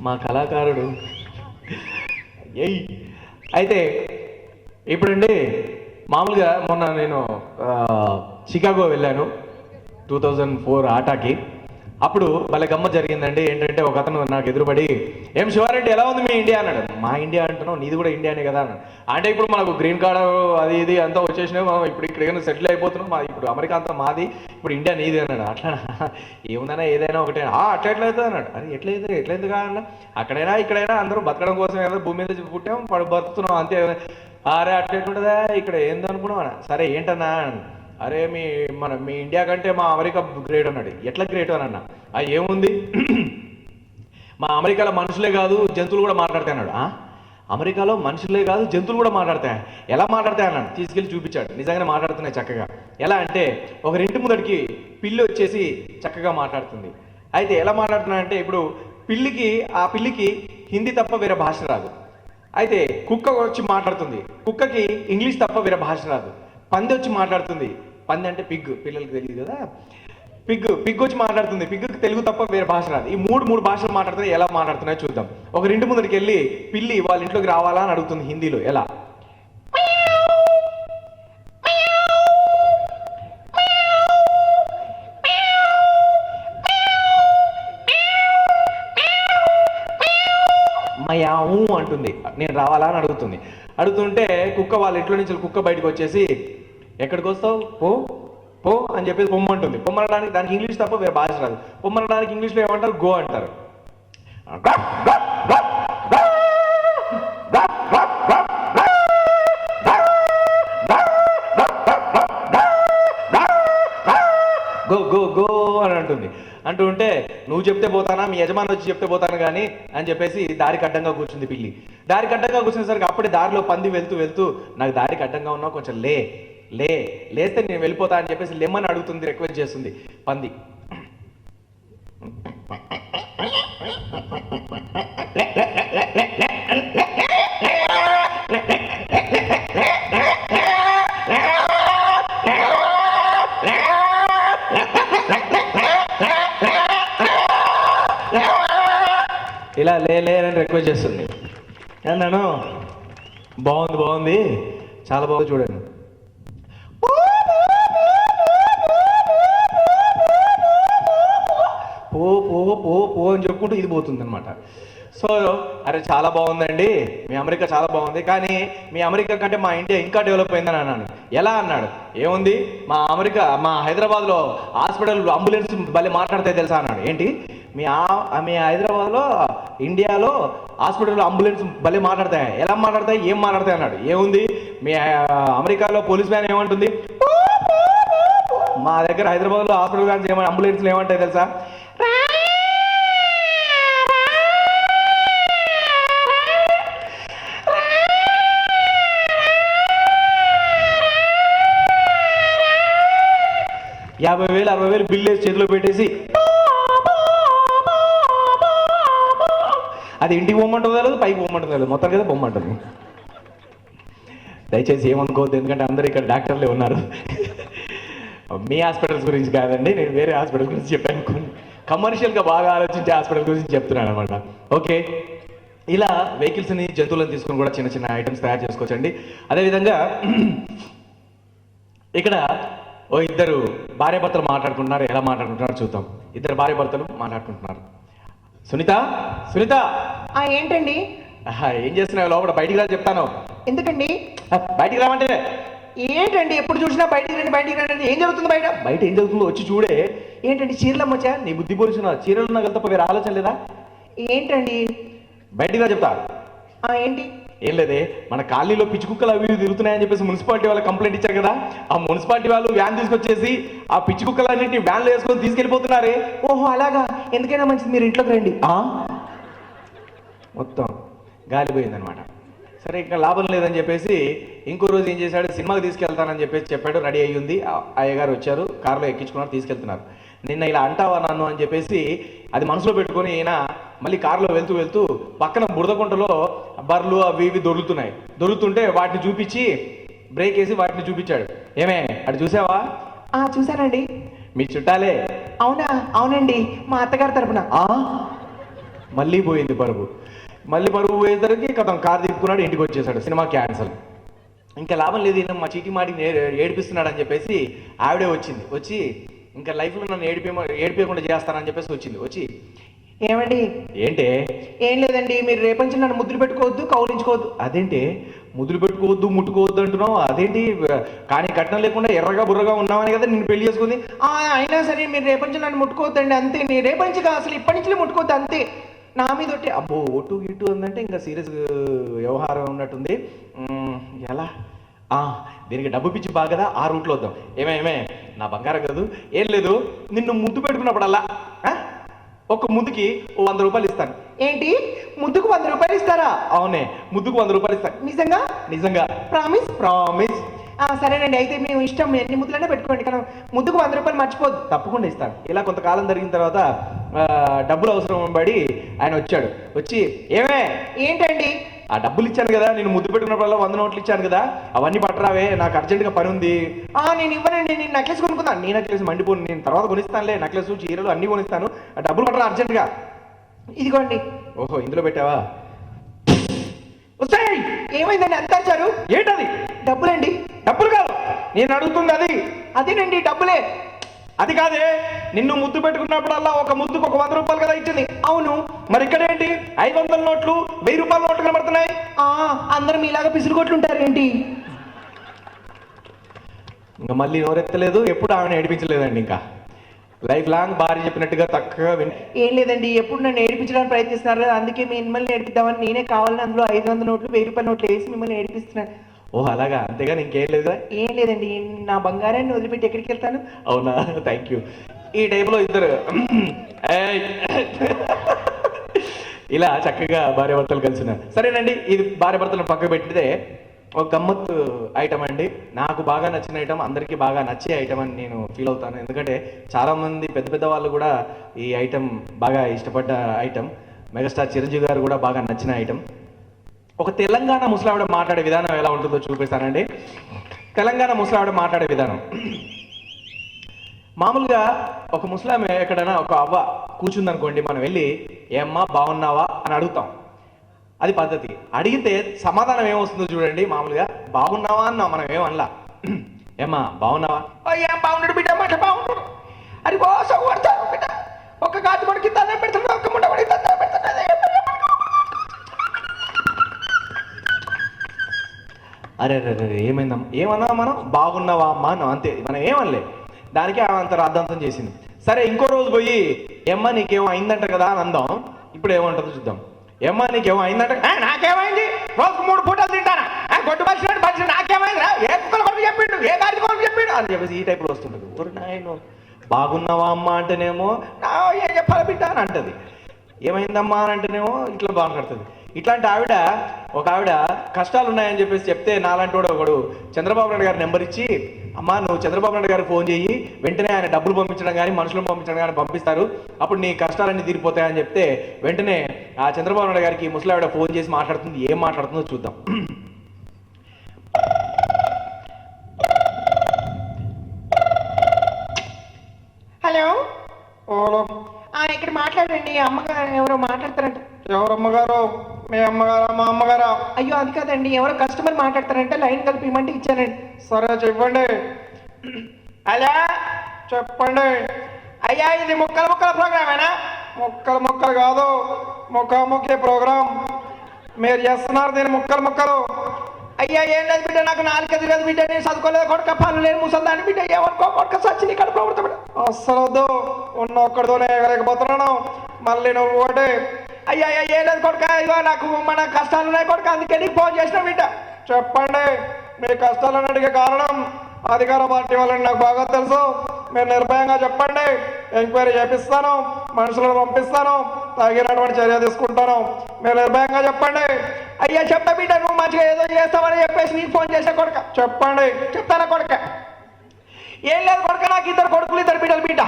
మా కళాకారుడు. ఎయ్ అయితే ఇప్పుడండి మామూలుగా మొన్న నేను చికాగో వెళ్ళాను 2004 ఆటాకి. అప్పుడు భలే గమ్మ జరిగిందండి. ఏంటంటే ఒక అతను నాకు ఎదురుపడి, ఏం శివారెడ్డి ఎలా ఉంది మీ ఇండియా అన్నాడు. మా ఇండియా అంటున్నావు, నీది కూడా ఇండియానే కదా అన్నాడు. అంటే ఇప్పుడు మనకు గ్రీన్ కార్డు అది ఇది అంతా వచ్చేసినాయి, మనం ఇప్పుడు ఇక్కడ సెటిల్ అయిపోతున్నాం, ఇప్పుడు అమెరికా అంతా మాది, ఇప్పుడు ఇండియా నీది అన్నాడు. అట్లా ఏముందన్నా ఏదైనా ఒకటే అట్లా ఎట్లయితుంది అన్నాడు. అది ఎట్లయితుంది కాదన్నా, అక్కడైనా ఇక్కడైనా అందరూ బతకడం కోసం ఏదో భూమి మీద పుట్టాం బతుకుతున్నాం అంతే. అరే అట్లా ఎట్లుంటుందా ఇక్కడ ఏందనుకున్నావు అన్న. సరే ఏంటన్నా, అరే మీ ఇండియా కంటే మా అమెరికా గ్రేట్ అన్నాడు. ఎట్లా గ్రేట్ అని అన్నా. ఏముంది, మా అమెరికాలో మనుషులే కాదు జంతువులు కూడా మాట్లాడతాయి అన్నాడు. అమెరికాలో మనుషులే కాదు జంతువులు కూడా మాట్లాడతాయి, ఎలా మాట్లాడతాయి అన్నాడు. తీసుకెళ్ళి చూపించాడు. నిజంగానే మాట్లాడుతున్నాయి చక్కగా. ఎలా అంటే ఒకరింటి ముందడికి పిల్లి వచ్చేసి చక్కగా మాట్లాడుతుంది. అయితే ఎలా మాట్లాడుతున్నాడంటే, ఇప్పుడు ఆ పిల్లికి హిందీ తప్ప వేరే భాష రాదు. అయితే కుక్క వచ్చి మాట్లాడుతుంది, కుక్కకి ఇంగ్లీష్ తప్ప వేరే భాష రాదు. పంది వచ్చి మాట్లాడుతుంది, పంది అంటే పిగ్, పిల్లలకి తెలియదు కదా, పిగ్ వచ్చి మాట్లాడుతుంది, పిగ్గుకి తెలుగు తప్ప వేరే భాష రాదు. ఈ మూడు భాషలు మాట్లాడుతున్నాయి. ఎలా మాట్లాడుతున్నాయో చూద్దాం. ఒకరింటి ముందరికి వెళ్ళి పిల్లి వాళ్ళ ఇంట్లోకి రావాలా అని అడుగుతుంది హిందీలో. ఎలా? మయావు అంటుంది. నేను రావాలా అని అడుగుతుంటే కుక్క వాళ్ళ ఇంట్లో నుంచి కుక్క బయటకు వచ్చేసి, ఎక్కడికి వస్తావు, పో అని చెప్పేసి పొమ్మంటుంది. పొమ్మనడానికి దానికి ఇంగ్లీష్ తప్ప వేరే భాష రాదు. పొమ్మనడానికి ఇంగ్లీష్లో ఏమంటారు, గో అంటారు. గో గో గో అని అంటుంటే, నువ్వు చెప్తే పోతానా, మీ యజమాని వచ్చి చెప్తే పోతాను కానీ అని చెప్పేసి దారికి అడ్డంగా కూర్చుంది పిల్లి. దారికి అడ్డంగా కూర్చునేసరికి అప్పుడే దారిలో పంది వెళ్తూ నాకు దారికి అడ్డంగా ఉన్నావు, కొంచెం లేస్తే నేను వెళ్ళిపోతా అని చెప్పేసి లెమ్మని అడుగుతుంది, రిక్వెస్ట్ చేస్తుంది పంది. ఇలా లేని రిక్వెస్ట్ చేస్తుంది. అన్నాను, బాగుంది చాలా బాగుంది చూడండి. పో అని చెప్పుకుంటూ ఇది పోతుంది అనమాట. సో అరే చాలా బాగుందండి, మీ అమెరికా చాలా బాగుంది, కానీ మీ అమెరికా కంటే మా ఇండియా ఇంకా డెవలప్ అయిందని అన్నాను. ఎలా అన్నాడు. ఏముంది, మా హైదరాబాద్లో హాస్పిటల్ అంబులెన్స్ భలే మాట్లాడతాయి తెలుసా అన్నాడు. ఏంటి, మీ హైదరాబాద్లో ఇండియాలో హాస్పిటల్లో అంబులెన్స్ భలే మాట్లాడతాయి, ఎలా మాట్లాడతాయి, ఏం మాట్లాడతాయి అన్నాడు. ఏముంది, మీ అమెరికాలో పోలీస్ వ్యాన్ ఏమంటుంది, మా దగ్గర హైదరాబాద్లో హాస్పిటల్ కానీ అంబులెన్స్లు ఏమంటాయి తెలుసా, $50,000 $60,000 బిల్లు వేసి చేతిలో పెట్టేసి అది ఇంటికి పొమ్మంటుందో లేదు, పైకి పొమ్మంటుందో లేదు, మొత్తం కదా పొమ్మంటుంది. దయచేసి ఏమనుకోవద్దు, ఎందుకంటే అందరూ ఇక్కడ డాక్టర్లే ఉన్నారు. మీ హాస్పిటల్స్ గురించి కాదండి, నేను వేరే హాస్పిటల్ గురించి చెప్పాను. కమర్షియల్గా బాగా ఆలోచించే హాస్పిటల్ గురించి చెప్తున్నాను అనమాట. ఓకే, ఇలా వెహికల్స్ని జంతువులను తీసుకుని కూడా చిన్న చిన్న ఐటమ్స్ తయారు చేసుకోవచ్చండి. అదేవిధంగా ఇక్కడ ఇద్దరు భార్యాభర్తలు మాట్లాడుకుంటున్నారు. ఎలా మాట్లాడుకుంటున్నారు చూద్దాం. ఇద్దరు భార్యాభర్తలు మాట్లాడుకుంటున్నారు. సునీత ఏంటండి, ఏం చేస్తున్నావు లోపల, బయటికి రా చెప్తాను. ఎందుకండి బయటికి రామంటే? ఏంటండి ఎప్పుడు చూసినా బయటికి రండి. ఏం జరుగుతుంది బయట ఏం జరుగుతుందో వచ్చి చూడే. ఏంటండి చీరలు అమ్మచ్చా, నీ బుద్ధి పోలిసిన చీరలు నాకు వెళ్తా వేరే ఆలోచన లేదా? ఏంటండి బయటికి రా చెప్తా. ఏంటి? ఏం లేదే, మన కాలనీలో పిచ్చి కుక్కలు అవి తిరుగుతున్నాయని చెప్పేసి మున్సిపాలిటీ వాళ్ళు కంప్లైంట్ ఇచ్చారు కదా. ఆ మున్సిపాలిటీ వాళ్ళు వ్యాన్ తీసుకొచ్చేసి ఆ పిచ్చి కుక్కలన్నింటినీ వ్యాన్లో వేసుకొని తీసుకెళ్ళిపోతున్నారే. ఓహో అలాగా, ఎందుకైనా మంచిది మీరు ఇంట్లోకి రండి. మొత్తం గాలిపోయిందనమాట. సరే ఇంకా లాభం లేదని చెప్పేసి ఇంకో రోజు ఏం చేశాడు, సినిమాకి తీసుకెళ్తానని చెప్పేసి చెప్పాడు. రెడీ అయ్యింది, అయ్యగారు వచ్చారు, కారులో ఎక్కించుకున్నారు, తీసుకెళ్తున్నారు. నిన్న ఇలా అంటావా నన్ను అని చెప్పేసి అది మనసులో పెట్టుకొని ఈయన మళ్ళీ కారులో వెళ్తూ పక్కన బురదకుంటలో బర్రెలు అవి ఇవి దొరుకుతుంటే వాటిని చూపించి బ్రేక్ వేసి వాటిని చూపించాడు. ఏమే అటు చూసావా? చూసానండి. మీ చుట్టాలే? అవునండి, మా అత్తగారి తరపున. మళ్ళీ పోయింది పరువు. మళ్ళీ పరువు పోయేసరికి కథం కారు తిప్పుకున్నాడు, ఇంటికి వచ్చేసాడు, సినిమా క్యాన్సల్. ఇంకా లాభం లేదు, ఈయన మా చీటీ మాటికి ఏడిపిస్తున్నాడు అని చెప్పేసి ఆవిడే వచ్చింది. వచ్చి ఇంకా లైఫ్లో నన్ను ఏడిపించకుండా చేస్తానని చెప్పేసి వచ్చి ఏమండి ఏంటే? ఏం లేదండి, మీరు రేపంచి నన్ను ముద్దులు పెట్టుకోవద్దు, కౌలించుకోవద్దు. అదేంటి ముద్దులు పెట్టుకోవద్దు ముట్టుకోవద్దు అంటున్నావు? అదేంటి? కానీ కట్నం లేకుండా ఎర్రగా బుర్రగా ఉన్నామని కదా నిన్ను పెళ్లి చేసుకుంది. అయినా సరే మీరు రేపంచి నన్ను ముట్టుకోవద్దండి, అంతే. నేను రేపంచిగా అసలు ఇప్పటి నుంచి ముట్టుకోవద్దు, అంతే. నా మీద ఒట్టి అబ్బో ఒట్టు గిట్టు ఉందంటే ఇంకా సీరియస్ వ్యవహారం ఉన్నట్టుంది. ఎలా? దీనికి డబ్బు పిచ్చి బాగా కదా, ఆ రూట్లో వద్దాం. ఏమే నా బంగారం కాదు, ఏం లేదు, నిన్ను ముద్దు పెట్టుకున్నప్పుడల్లా ఒక ముద్దుకి 100 రూపాయలు ఇస్తాను. ఏంటి, ముద్దుకు 100 రూపాయలు ఇస్తారా? అవునే, ముద్దుకు 100 రూపాయలు ఇస్తాను. నిజంగా? నిజంగా. ప్రామిస్? ప్రామిస్. సరేనండి, అయితే మేము ఇష్టం, ఎన్ని ముద్దులైనా పెట్టుకోండి, కానీ ముద్దుకు 100 రూపాయలు మర్చిపోద్దు. తప్పకుండా ఇస్తాను. ఇలా కొంతకాలం జరిగిన తర్వాత డబ్బులు అవసరం పడి ఆయన వచ్చాడు. వచ్చి ఏంటండి? ఆ డబ్బులు ఇచ్చాను కదా, నేను ముద్దు పెట్టుకున్నప్పుడల్లా 100 నోట్లు ఇచ్చాను కదా, అవన్నీ పట్టరావే, నాకు అర్జెంటుగా పని ఉంది. నేను ఇవ్వనండి, నేను నెక్లెస్ కొనుక్కున్నాను. నీ నెక్లెస్ మండిపోను, నేను తర్వాత కొనిస్తానులే, నెక్లెస్ చీరలు అన్నీ కొనిస్తాను, ఆ డబ్బులు పట్టరా అర్జెంటుగా. ఇదిగోండి. ఓహో, ఇందులో పెట్టావా? వస్తాయి. ఏమైందండి అంత వచ్చారు? ఏంటది? డబ్బులండి. డబ్బులు కాదు నేను అడుగుతుంది, అది. అదేనండి, డబ్బులే. అది కాదే, నిన్ను ముద్దు పెట్టుకున్నప్పుడల్లా ఒక ముద్దుకు 100 రూపాయలు కదా ఇచ్చింది. అవును. మరి ఇక్కడ ఏంటి 500 నోట్లు 1000 రూపాయల నోట్లు కనబడుతున్నాయి? అందరం ఇలాగా పిసురుకొట్లుంటారు ఏంటి? ఇంకా మళ్ళీ నోరెత్తలేదు, ఎప్పుడు ఆమెను ఏడిపించలేదండి. ఇంకా లైఫ్ లాంగ్ భార్య చెప్పినట్టుగా తక్కువ ఏం లేదండి, ఎప్పుడు నన్ను ఏడిపించడానికి ప్రయత్నిస్తున్నారు కదా, అందుకే మిమ్మల్ని ఏడిపిద్దామని నేనే కావాలని అందులో 500 నోట్లు 1000 రూపాయల నోట్లు వేసి మిమ్మల్ని ఏడిపిస్తున్నాను. ఓహ్ అలాగా, అంతేగాని ఇంకేం లేదా? ఏం లేదండి, నా బంగారాన్ని వదిలిపెట్టి ఎక్కడికి వెళ్తాను? అవునా, థ్యాంక్ యూ. ఈ టైంలో ఇద్దరు ఇలా చక్కగా భార్యాభర్తలు కలిసినారు. సరేనండి, ఇది భార్యాభర్తలను పక్కకు పెట్టితే ఒక గమ్మత్తు ఐటమ్ అండి. నాకు బాగా నచ్చిన ఐటమ్, అందరికీ బాగా నచ్చే ఐటమ్ అని నేను ఫీల్ అవుతాను. ఎందుకంటే చాలామంది పెద్ద పెద్ద వాళ్ళు కూడా ఈ ఐటమ్ బాగా ఇష్టపడ్డ ఐటమ్. మెగాస్టార్ చిరంజీవి గారు కూడా బాగా నచ్చిన ఐటమ్. ఒక తెలంగాణ ముసలావిడ మాట్లాడే విధానం ఎలా ఉంటుందో చూపిస్తానండి. తెలంగాణ ముసలావిడ మాట్లాడే విధానం. మామూలుగా ఒక ముసలామె ఎక్కడైనా ఒక అవ్వ కూర్చుందనుకోండి, మనం వెళ్ళి ఏమ్మా బాగున్నావా అని అడుగుతాం. అది పద్ధతి. అడిగితే సమాధానం ఏమొస్తుందో చూడండి. మామూలుగా బాగున్నావా అన్నా, మనం ఏమనలా, ఏమ్మా బాగున్నావా? ఏం బాగున్నాడు బిడ్డ, మాట బాగున్నాడు అది కోసం కొడతారు బిడ్డ. ఒక కాదు మనకి దండం పెడుతున్నాడు, ఒక ముండ పడి దండం పెడుతున్నాడు. అరే ఏమైందమ్మా? ఏమన్నా మనం బాగున్నావా అమ్మా అన్నాం, అంతే. మనం ఏమనలే. దానికి అంత రాద్ధాంతం చేసింది. సరే, ఇంకో రోజు పోయి ఏమ్మా నీకేమో అయిందంట కదా అని అందాం. ఇప్పుడు ఏమంటుందో చూద్దాం. ఏమ్మా నీకేమో అయిందంట? నాకేమైంది? రోజుకు 3 పూటలు తింటానా? గొడ్డు బలిసినట్టు నాకేమైందిరా? ఏ కుక్కలు కొడుకు చెప్పిండు, ఏ గాడి కొడుకు చెప్పిండు అని చెప్పేసి ఈ టైప్లో వస్తుంటుంది. ఊరు నాయన, బాగున్నావా అమ్మా అంటేనేమో ఏం చెప్పాలి బిడ్డ అని అంటది. ఏమైందమ్మా అని అంటేనేమో ఇట్లా బాగుపడుతుంది. ఇట్లాంటి ఆవిడ, ఒక ఆవిడ కష్టాలు ఉన్నాయని చెప్పేసి చెప్తే, నాలాంటి ఒకడు చంద్రబాబు నాయుడు గారి నెంబర్ ఇచ్చి, అమ్మా నువ్వు చంద్రబాబు నాయుడు గారికి ఫోన్ చేయి, వెంటనే ఆయన డబ్బులు పంపించడం కానీ మనుషులను పంపించడం కానీ పంపిస్తారు, అప్పుడు నీ కష్టాలన్నీ తీరిపోతాయని చెప్తే, వెంటనే ఆ చంద్రబాబు నాయుడు గారికి ముసలావిడ ఫోన్ చేసి మాట్లాడుతుంది. ఏం మాట్లాడుతుందో చూద్దాం. హలో. ఓలో. ఇక్కడ మాట్లాడండి. అమ్మగారు ఎవరో మాట్లాడతారంట. ఎవరమ్మగారు? మీ అమ్మగారా? మా అమ్మగారా? అయ్యో అది కాదండి, ఎవరో కస్టమర్ మాట్లాడతారంటే లైన్ కలిపి ఇవ్వమంటే ఇచ్చానండి. సరే చెప్పండి. అలా చెప్పండి. అయ్యా ఇది ముక్కల ప్రోగ్రామేనా? ముక్కలు కాదు, ముఖాముఖి ప్రోగ్రామ్. మీరు చేస్తున్నారు దీని ముక్కలు. అయ్యా ఏం లేదు బిడ్డ, నాకు 4 ఎదురు బిడ్డ, నేను చదువుకోలేదు కొడుక, పనులు లేని ముసల్దాన్ని బిడ్డ, ఎవరికో కొడుక సచ్చింది ఇక్కడ ప్రభుత్వం బిడ్డ. అస్సలు వద్దు, ఉన్న ఒక్కడితోనే ఎగలేకపోతున్నాను, మళ్ళీ నువ్వు ఒకటి. అయ్యా ఏం లేదు కొడుక, ఇగో నాకు మన కష్టాలు ఉన్నాయి కొడుక, అందుకే నీకు ఫోన్ చేసిన బిడ్డ. చెప్పండి, మీ కష్టాలన్నిటికీ కారణం అధికార పార్టీ వాళ్ళని నాకు బాగా తెలుసు. మీరు నిర్భయంగా చెప్పండి, ఎంక్వైరీ చేపిస్తాను, మనుషులను పంపిస్తాను, తగినటువంటి చర్య తీసుకుంటాను. మీరు నిర్భయంగా చెప్పండి. అయ్యా చెప్ప బిడ్డ, నువ్వు మంచిగా ఏదో చేస్తావని చెప్పేసి నీకు ఫోన్ చేసా కొడుక. చెప్పండి. చెప్తానా కొడుక? ఏం లేదు కొడుక, నాకు 2 కొడుకులు 2 బిడ్డలు బిడ్డ.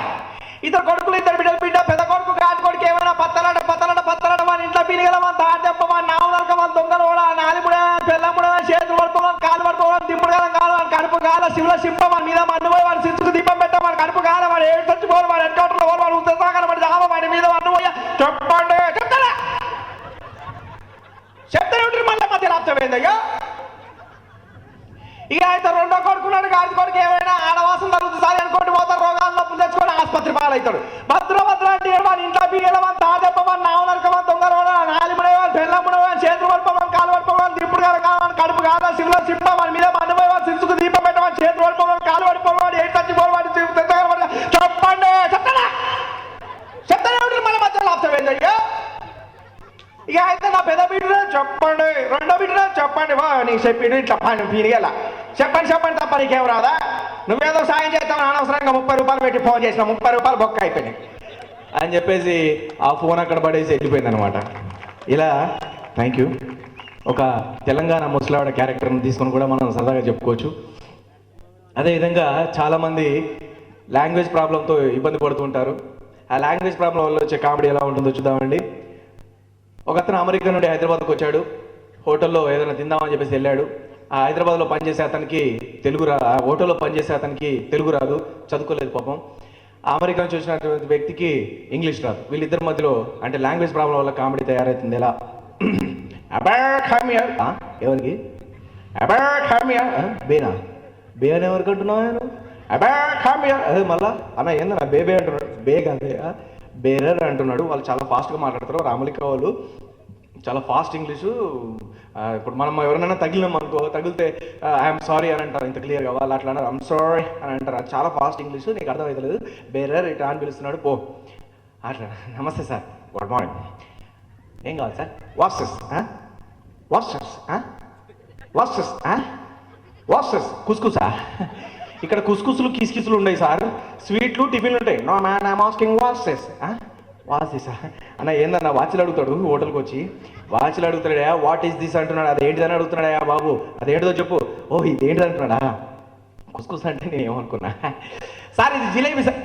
2 కొడుకులు 2 బిడ్డలు బిడ్డ. పెద్ద కొడుకు కాదు కొడుకు ఏమైనా పత్తలాడ మన ఇంట్లో పిలిగల మన తాటెప్ప మన నావులక మన దొంగలు కూడా నాలుగుడ పిల్లముడ చేతులు పడుకోవాలి, కాలు పడుకోవాలి, దింపుడు కాలం కాదు, వాడు కడుపు కాల శివుల సింప మన మీద మన్ను పోయి వాడు సిచ్చుకు దీపం పెట్ట వాడు కడుపు కాల, వాడు ఏడు చచ్చిపోవాలి, వాడు ఎన్కౌంటర్లో వాడు ఉత్తరాఖండ్ వాడి జావ వాడి మీద మన్ను పోయా. చెప్పండి. చెప్తారా? ఆపుతావేందయ్యా? ఇక అయితే రెండో కొడుకున్నాడు, గాడి కొడుకు ఏమైనా ఆడవాసం తగ్గుతుంది సార్ అనుకోండి, పోతారు రోగాలు నొప్పులు తెచ్చుకొని ఆసుపత్రి పాలవుతాడు. భద్ర అంటే మన ఇంట్లో బియ్యలమని తాజెప్పమని నావు నరకమని దొంగ నాలిముడేవాని బెల్లముడేవాని చేతులు పడిపోమని కాలు పడిపోమని దిప్పుడు కావాలి కడుపు కాదా శివులో సింప మన మీద మన్నపోయేవాని శిశుకు దీపం పెట్టమని చేతులు పడిపోమని కాలు పడిపోమని ఏడు చచ్చిపోవాలని చెప్పండి చెప్తానే మన మధ్యలో ఆపుతావేందయ్యా? ఇక అయితే నా పెద్ద బిడ్డ చెప్పండి, రెండో బిడ్డ చెప్పండి, వా నీకు చెప్పిండు ఇట్లా పని పీనిగల చెప్పండి తప్ప నీకేం రాదా? నువ్వేదో సాయం చేస్తావు, అనవసరంగా 30 రూపాయలు పెట్టి ఫోన్ చేసిన 30 రూపాయలు బొక్క అయిపోయినాయి అని చెప్పేసి ఆ ఫోన్ అక్కడ పడేసి వెళ్ళిపోయింది అనమాట. ఇలా థ్యాంక్ యూ. ఒక తెలంగాణ ముసలావిడ క్యారెక్టర్ని తీసుకొని కూడా మనం సరదాగా చెప్పుకోవచ్చు. అదేవిధంగా చాలామంది లాంగ్వేజ్ ప్రాబ్లంతో ఇబ్బంది పడుతుంటారు. ఆ లాంగ్వేజ్ ప్రాబ్లం వల్ల వచ్చే కామెడీ ఎలా ఉంటుందో చూద్దామండి. ఒక అతను అమెరికా నుండి హైదరాబాద్కి వచ్చాడు. హోటల్లో ఏదైనా తిందామని చెప్పేసి వెళ్ళాడు. ఆ హైదరాబాద్లో పనిచేసే అతనికి ఆ హోటల్లో పనిచేసే అతనికి తెలుగు రాదు, చదువుకోలేదు పాపం. ఆ అమెరికా నుంచి వచ్చినటువంటి వ్యక్తికి ఇంగ్లీష్ రాదు. వీళ్ళిద్దరి మధ్యలో అంటే లాంగ్వేజ్ ప్రాబ్లం వల్ల కామెడీ తయారవుతుంది. ఎలా ఎవరికి బేనా బే అని ఎవరికి అంటున్నావు? అదే మళ్ళా అన్న ఏందన్నా బేబే అంటున్నాడు. బే కాదే బేరర్ అంటున్నాడు. వాళ్ళు చాలా ఫాస్ట్గా మాట్లాడతారు. అమెరికా వాళ్ళు చాలా ఫాస్ట్ ఇంగ్లీషు. ఇప్పుడు మనం ఎవరైనా తగిలినాం అనుకో, తగిలితే ఐఎమ్ సారీ అని అంటారు ఇంత క్లియర్గా. వాళ్ళు అట్లా అన్నారు ఐఎమ్ సారీ అని అంటారు. అది చాలా ఫాస్ట్ ఇంగ్లీషు, నీకు అర్థమవుతలేదు. బేరర్ ఇట్లా అని పిలుస్తున్నాడు. పో అట్లా నమస్తే సార్, గుడ్ మార్నింగ్, ఏం కావాలి sir? Washes washes washes washes కుస్కుసా? ఇక్కడ కుస్కుసులు కిస్కిసులు ఉన్నాయి సార్, స్వీట్లు టిఫిన్లు ఉంటాయి. No man I'm asking washes. వాషెసా అన్న? ఏందన్న వాచ్లు అడుగుతాడు హోటల్కి వచ్చి, వాచ్లు అడుగుతాడా? వాట్ ఈస్ దిస్ అంటున్నాడు. అదేంటిదని అడుగుతున్నాడా బాబు, అదేంటిదో చెప్పు. ఓ ఇదేంటిది అంటున్నాడా? కుస్కుస్ అంటే నేను ఏమనుకున్నా. సార్ ఇది జిలేబీ సార్.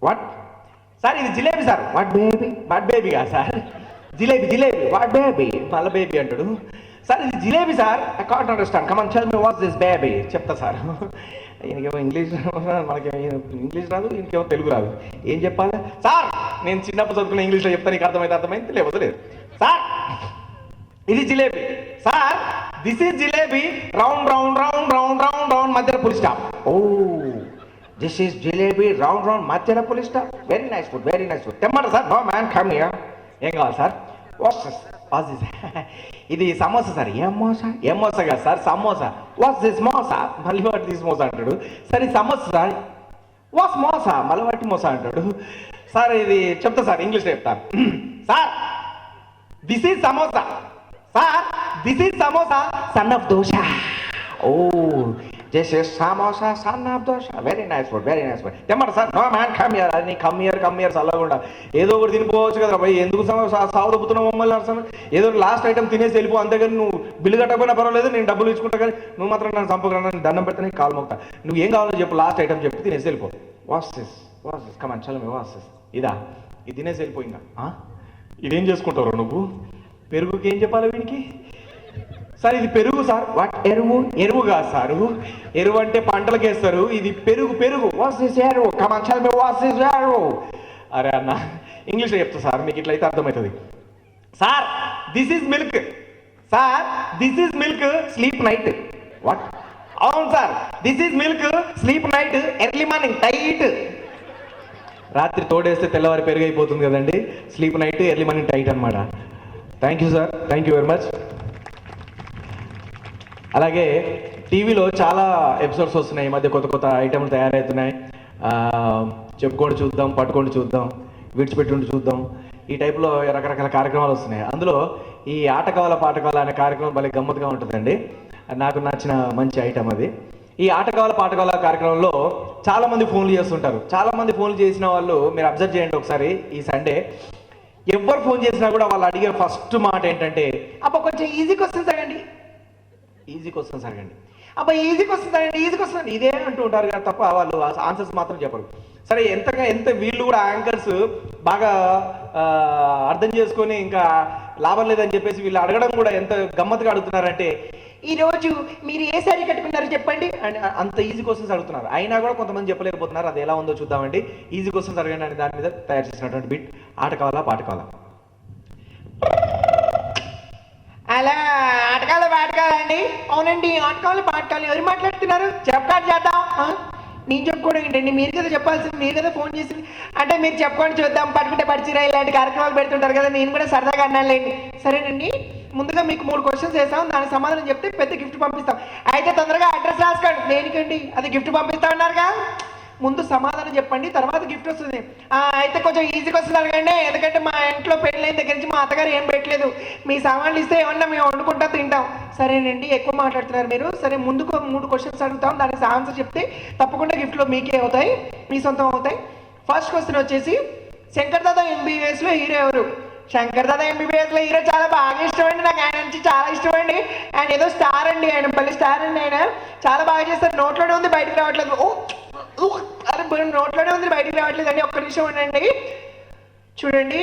What sir? ఇది jalebi sir. What baby? What బేబీగా సార్? Jalebi what baby? మళ్ళీ బేబీ అంటాడు. సార్ ఇది jalebi sir. I can't understand, come on tell me what's this baby. చెప్తా సార్. ఈయనకేమో ఇంగ్లీష్, మనకేమో ఇంగ్లీష్ రాదు, ఇంకేమో తెలుగు రాదు. ఏం చెప్పాలి సార్? నేను చిన్నప్పుడు చదువుకున్న ఇంగ్లీష్లో చెప్తాను, నీకు అర్థమైంది లేకపోతే లేదు. సార్ ఇది jalebi sir. This is jalebi, round round round round round round మధ్యలో full stop. Oh this is jalebi, round round మధ్యలో full stop. Very nice food, very nice food. తెమ్మంటారు sir? No man come here. ఏం కావాలి సార్? ఇది samosa sir. ఏం మోసా కాదు sir, samosa. What's this మోసా? మళ్ళీ వాటి దిస్ మోసా అంటాడు. సార్ ఇది సమోసా సార్. వాట్స్ మోసా? మళ్ళీ వాటి మోసా అంటాడు. సార్ ఇది చెప్తా సార్, ఇంగ్లీష్లో చెప్తాను. Sir this is samosa. Sir this is samosa son of dosa. Oh this is samosa son of dosa. Very nice food, very nice food. తెమ్మంటారు sir? No man come here. అది కమ్ హియర్ చల్లకుండా ఏదో ఒకటి తినిపోవచ్చు కదా భయ్, ఎందుకు సాగు దొబ్బుతున్నావు మమ్మల్ని? అసలు ఏదో లాస్ట్ ఐటమ్ తినేసి వెళ్ళిపో, అంతేగాని నువ్వు బిల్లు కట్టకపోయినా పర్వాలేదు, నేను డబ్బులు ఇచ్చుకుంటా, కానీ నువ్వు మాత్రం నన్ను చంపగలను, దండం పెడితే నీకు కాలు మొక్తా. నువ్వు ఏం కావాలో చెప్పు, లాస్ట్ ఐటమ్ చెప్పి తినేసి వెళ్ళిపో. వాషెస్ కమాన్ చల్ మీ వాషెస్. ఇదా ఇది తినేసి వెళ్ళిపో. ఇంకా ఇదేం చేసుకుంటావు నువ్వు? పెరుగుకి ఏం చెప్పాలి వీనికి? సార్ ఇది పెరుగు సార్. వాట్ ఎరువు? ఎరువు కాదు సారు, ఎరువు అంటే పంటలకు వేస్తారు, ఇది పెరుగు. వాట్స్ దిస్ ఎరువు? Come on tell me what's this ఎరువు. అరే అన్న ఇంగ్లీష్లో చెప్తా సార్, మీకు ఇట్లయితే అర్థమవుతుంది. Sir this is milk. Sir this is milk sleep night. What? అవును sir, this is milk sleep night early morning tight. రాత్రి తోడేస్తే తెల్లవారి పెరుగు అయిపోతుంది కదండి. Sleep night early morning tight అనమాట. Thank you sir, thank you very much. అలాగే టీవీలో చాలా ఎపిసోడ్స్ వస్తున్నాయి ఈ మధ్య, కొత్త ఐటెంలు తయారవుతున్నాయి. చెప్పుకోండి చూద్దాం, పట్టుకోండి చూద్దాం, విడిచిపెట్టుండి చూద్దాం, ఈ టైప్లో రకరకాల కార్యక్రమాలు వస్తున్నాయి. అందులో ఈ ఆటకాల పాటకాల అనే కార్యక్రమం భలే గమ్మత్తుగా ఉంటుందండి. నాకు నచ్చిన మంచి ఐటెం అది. ఈ ఆటకాల పాటకాల కార్యక్రమంలో చాలామంది ఫోన్లు చేస్తుంటారు. చాలామంది ఫోన్లు చేసిన వాళ్ళు మీరు అబ్జర్వ్ చేయండి ఒకసారి. ఈ సండే ఎవరు ఫోన్ చేసినా కూడా వాళ్ళు అడిగే ఫస్ట్ మాట ఏంటంటే, అబ్బా కొంచెం ఈజీ క్వశ్చన్స్ అడగండి, ఈజీ క్వశ్చన్స్ అడగండి, అబ్బా ఈజీ క్వశ్చన్స్ అడగండి, ఈజీ క్వశ్చన్ ఇదే అంటూ ఉంటారు కానీ తప్ప వాళ్ళు ఆన్సర్స్ మాత్రం చెప్పరు. సరే ఎంత వీళ్ళు కూడా యాంకర్స్ బాగా అర్థం చేసుకొని ఇంకా లాభం లేదని చెప్పేసి వీళ్ళు అడగడం కూడా ఎంత గమ్మత్తుగా అడుగుతున్నారంటే, ఈరోజు మీరు ఏ సారీ కట్టుకున్నారు చెప్పండి అని అంత ఈజీ క్వశ్చన్స్ అడుగుతున్నారు. అయినా కూడా కొంతమంది చెప్పలేకపోతున్నారు. అది ఎలా ఉందో చూద్దామండి. ఈజీ క్వశ్చన్స్ అడగండి అని దాని మీద తయారు చేసినటువంటి బిట్. ఆట కావాలా పాట కావాలా? అలా ఆటకాల ఆటకాలండి? అవునండి, ఆటకాలు పాటకాలు. ఎవరు మాట్లాడుతున్నారు? చెప్పకాలు చేద్దాం. నేను చెప్పుకోవడం ఏంటండి? మీరు కదా చెప్పాల్సింది, మీరు కదా ఫోన్ చేసింది. అంటే మీరు చెప్పుకొని చూద్దాం, పట్టుకుంటే పడిచిరా ఇలాంటి కార్యక్రమాలు పెడుతుంటారు కదా, నేను కూడా సరదాగా అన్నానులేండి. సరేనండి, ముందుగా మీకు 3 క్వశ్చన్స్ వేసాం, దానికి సమాధానం చెప్తే పెద్ద గిఫ్ట్ పంపిస్తాం. అయితే తొందరగా అడ్రస్ రాసుకోండి. దేనికండి? అది గిఫ్ట్ పంపిస్తా ఉన్నారుగా. ముందు సమాధానం చెప్పండి, తర్వాత గిఫ్ట్ వస్తుంది. అయితే కొంచెం ఈజీగా వస్తుంది అడగండి, ఎందుకంటే మా ఇంట్లో పెళ్ళైన దగ్గర నుంచి మా అత్తగారు ఏం పెట్టలేదు. మీ సామాన్లు ఇస్తే ఏమన్నా మేము వండుకుంటా తింటాం. సరేనండి, ఎక్కువ మాట్లాడుతున్నారు మీరు. సరే, ముందుకు 3 క్వశ్చన్స్ అడుగుతాం, దానికి ఆన్సర్ చెప్తే తప్పకుండా గిఫ్ట్లో మీకే అవుతాయి, మీ సొంతం అవుతాయి. ఫస్ట్ క్వశ్చన్ వచ్చేసి, శంకర్ దాదా ఎంబీబీఎస్లో హీరో ఎవరు? శంకర్ దాదా ఎంబీబీఎస్లో హీరో చాలా బాగా ఇష్టం అండి, నాకు ఆయన నుంచి చాలా ఇష్టం అండి. ఆయన ఏదో స్టార్ అండి, ఆయన పల్లి స్టార్ అండి. ఆయన చాలా బాగా చేస్తారు, నోట్లోనే ఉంది, బయటకు రావట్లేదు. అరే నోట్లోనే ఉంది, బయటికి రావట్లేదు అండి. ఒక్క నిమిషం ఉండండి, చూడండి.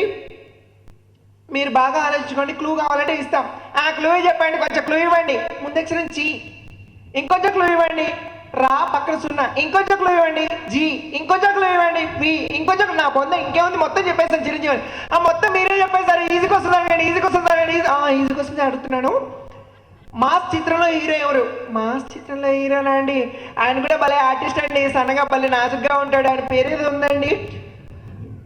మీరు బాగా ఆలోచించుకోండి, క్లూ కావాలంటే ఇస్తాం. క్లూ చెప్పండి, కొంచెం క్లూ ఇవ్వండి. ముందు అక్షరం చి, ఇంకొంచెం క్లూ ఇవ్వండి. రా పక్కన 0, ఇంకొంచెం క్లూ ఇవ్వండి. జీ, ఇంకొంచెం క్లూ ఇవ్వండి. వి, ఇంకొంచెం. నా పొంద ఇంకేముంది, మొత్తం చెప్పేసాను చిరంజీవి. మొత్తం మీరే చెప్పేసారు. ఈజీకి వస్తుంది అడగండి, ఈజీకి వస్తుంది అడగండి. ఈజీకి వస్తుంది అడుగుతున్నాను. మాస్ చిత్రంలో హీరో ఎవరు? మాస్ చిత్రంలో హీరోనా అండి? ఆయన కూడా భలే ఆర్టిస్ట్ అండి, సన్నగా భలే నాజుగ్గా ఉంటాడు. ఆయన పేరు ఏదో ఉందండి,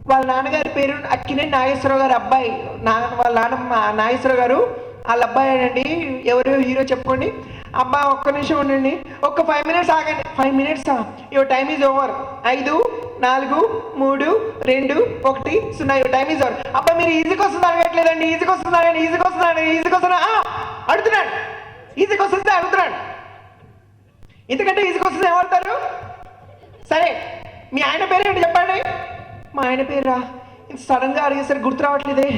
వాళ్ళ నాన్నగారి పేరు అక్కినేని నాగేశ్వరరావు గారు అబ్బాయి. వాళ్ళ నాన్న నాగేశ్వరరావు గారు వాళ్ళ అబ్బాయి అండి. ఎవరు హీరో చెప్పుకోండి. అబ్బా ఒక్క నిమిషం ఉండండి, ఒక్క 5 minutes ఆగండి. 5 minutes? Your time is over. 5, 4, 3, 2, 1, 0. Your time is over. అబ్బా మీరు ఈజీకి వస్తుంది అడగట్లేదండి, ఈజీకి వస్తుంది అడగండి, ఈజీకి వస్తుంది, ఈజీకి వస్తున్నా అడుగుతున్నాడు. ఈజీకి వస్తుంది అడుగుతున్నాడు. ఇంతకంటే ఈజీకి వస్తుంది ఏమవుతారు? సరే, మీ ఆయన పేరు ఏంటి చెప్పండి. మా ఆయన పేరా? ఇంత సడన్గా అడిగేసరికి గుర్తు రావట్లేదే.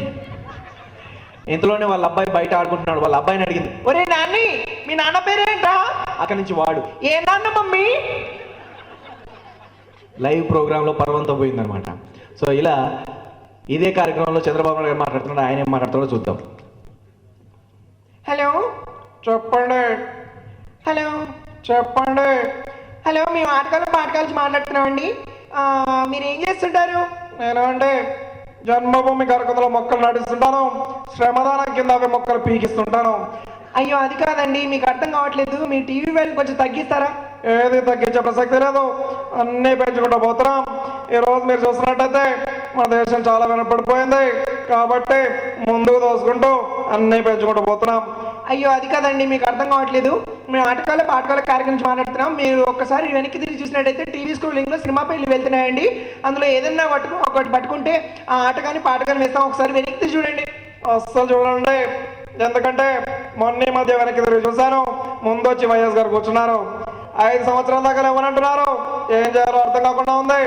ఇంతలోనే వాళ్ళ అబ్బాయి బయట ఆడుకుంటున్నాడు. వాళ్ళ అబ్బాయిని అడిగింది, ఒరే నాన్ని, మీ నాన్న పేరేంటా? అక్కడి నుంచి వాడు, ఏ నాన్న మమ్మీ? లైవ్ ప్రోగ్రాంలో పర్వంతో పోయిందనమాట. సో ఇలా ఇదే కార్యక్రమంలో చంద్రబాబు నాయుడు గారు మాట్లాడుతున్నాడు, ఆయన ఏం మాట్లాడుతున్నాడో చూద్దాం. హలో చెప్పండి. హలో చెప్పండి. హలో, మేము ఆటకాలు పాటకాలు మాట్లాడుతున్నామండి. మీరు ఏం చేస్తుంటారు? నేను అంటే జన్మభూమి కార్యక్రమంలో మొక్కలు నాటిస్తుంటాను, శ్రమదానం కింద అవి మొక్కలు పీకిస్తుంటాను. అయ్యో అది కాదండి, మీకు అర్థం కావట్లేదు. మీ టీవీ వాల్యూ కొంచెం తగ్గిస్తారా? ఏది తగ్గించే ప్రసక్తి లేదు, అన్నీ పెంచుకుంటూ పోతున్నాం. ఈరోజు మీరు చూస్తున్నట్టయితే మన దేశం చాలా వెనపడిపోయింది, కాబట్టి ముందుకు దోసుకుంటూ అన్నీ పెంచుకుంటూ పోతున్నాం. అయ్యో అది కాదండి, మీకు అర్థం కావట్లేదు. మేము ఆటకాల పాటకాల కార్యక్రమం నుంచి మాట్లాడుతున్నాం. మీరు ఒక్కసారి వెనక్కి తిరిగి చూసినట్టయితే టీవీ స్క్రోలింగ్లో సినిమా పేర్లు వెళ్తున్నాయండి. అందులో ఏదన్నా ఒకటి పట్టుకుంటే ఆ ఆటకాన్ని పాటకాన్ని వేస్తాం. ఒకసారి వెనక్కి తిరిగి చూడండి. అస్సలు చూడండి, ఎందుకంటే మొన్న మధ్య వెనక్కి తిరిగి చూశాను, ముందు వచ్చి వైఎస్ గారు కూర్చున్నారు. 5 సంవత్సరాల దాకా ఏమనంటున్నారు, ఏం చేయాలో అర్థం కాకుండా ఉంది.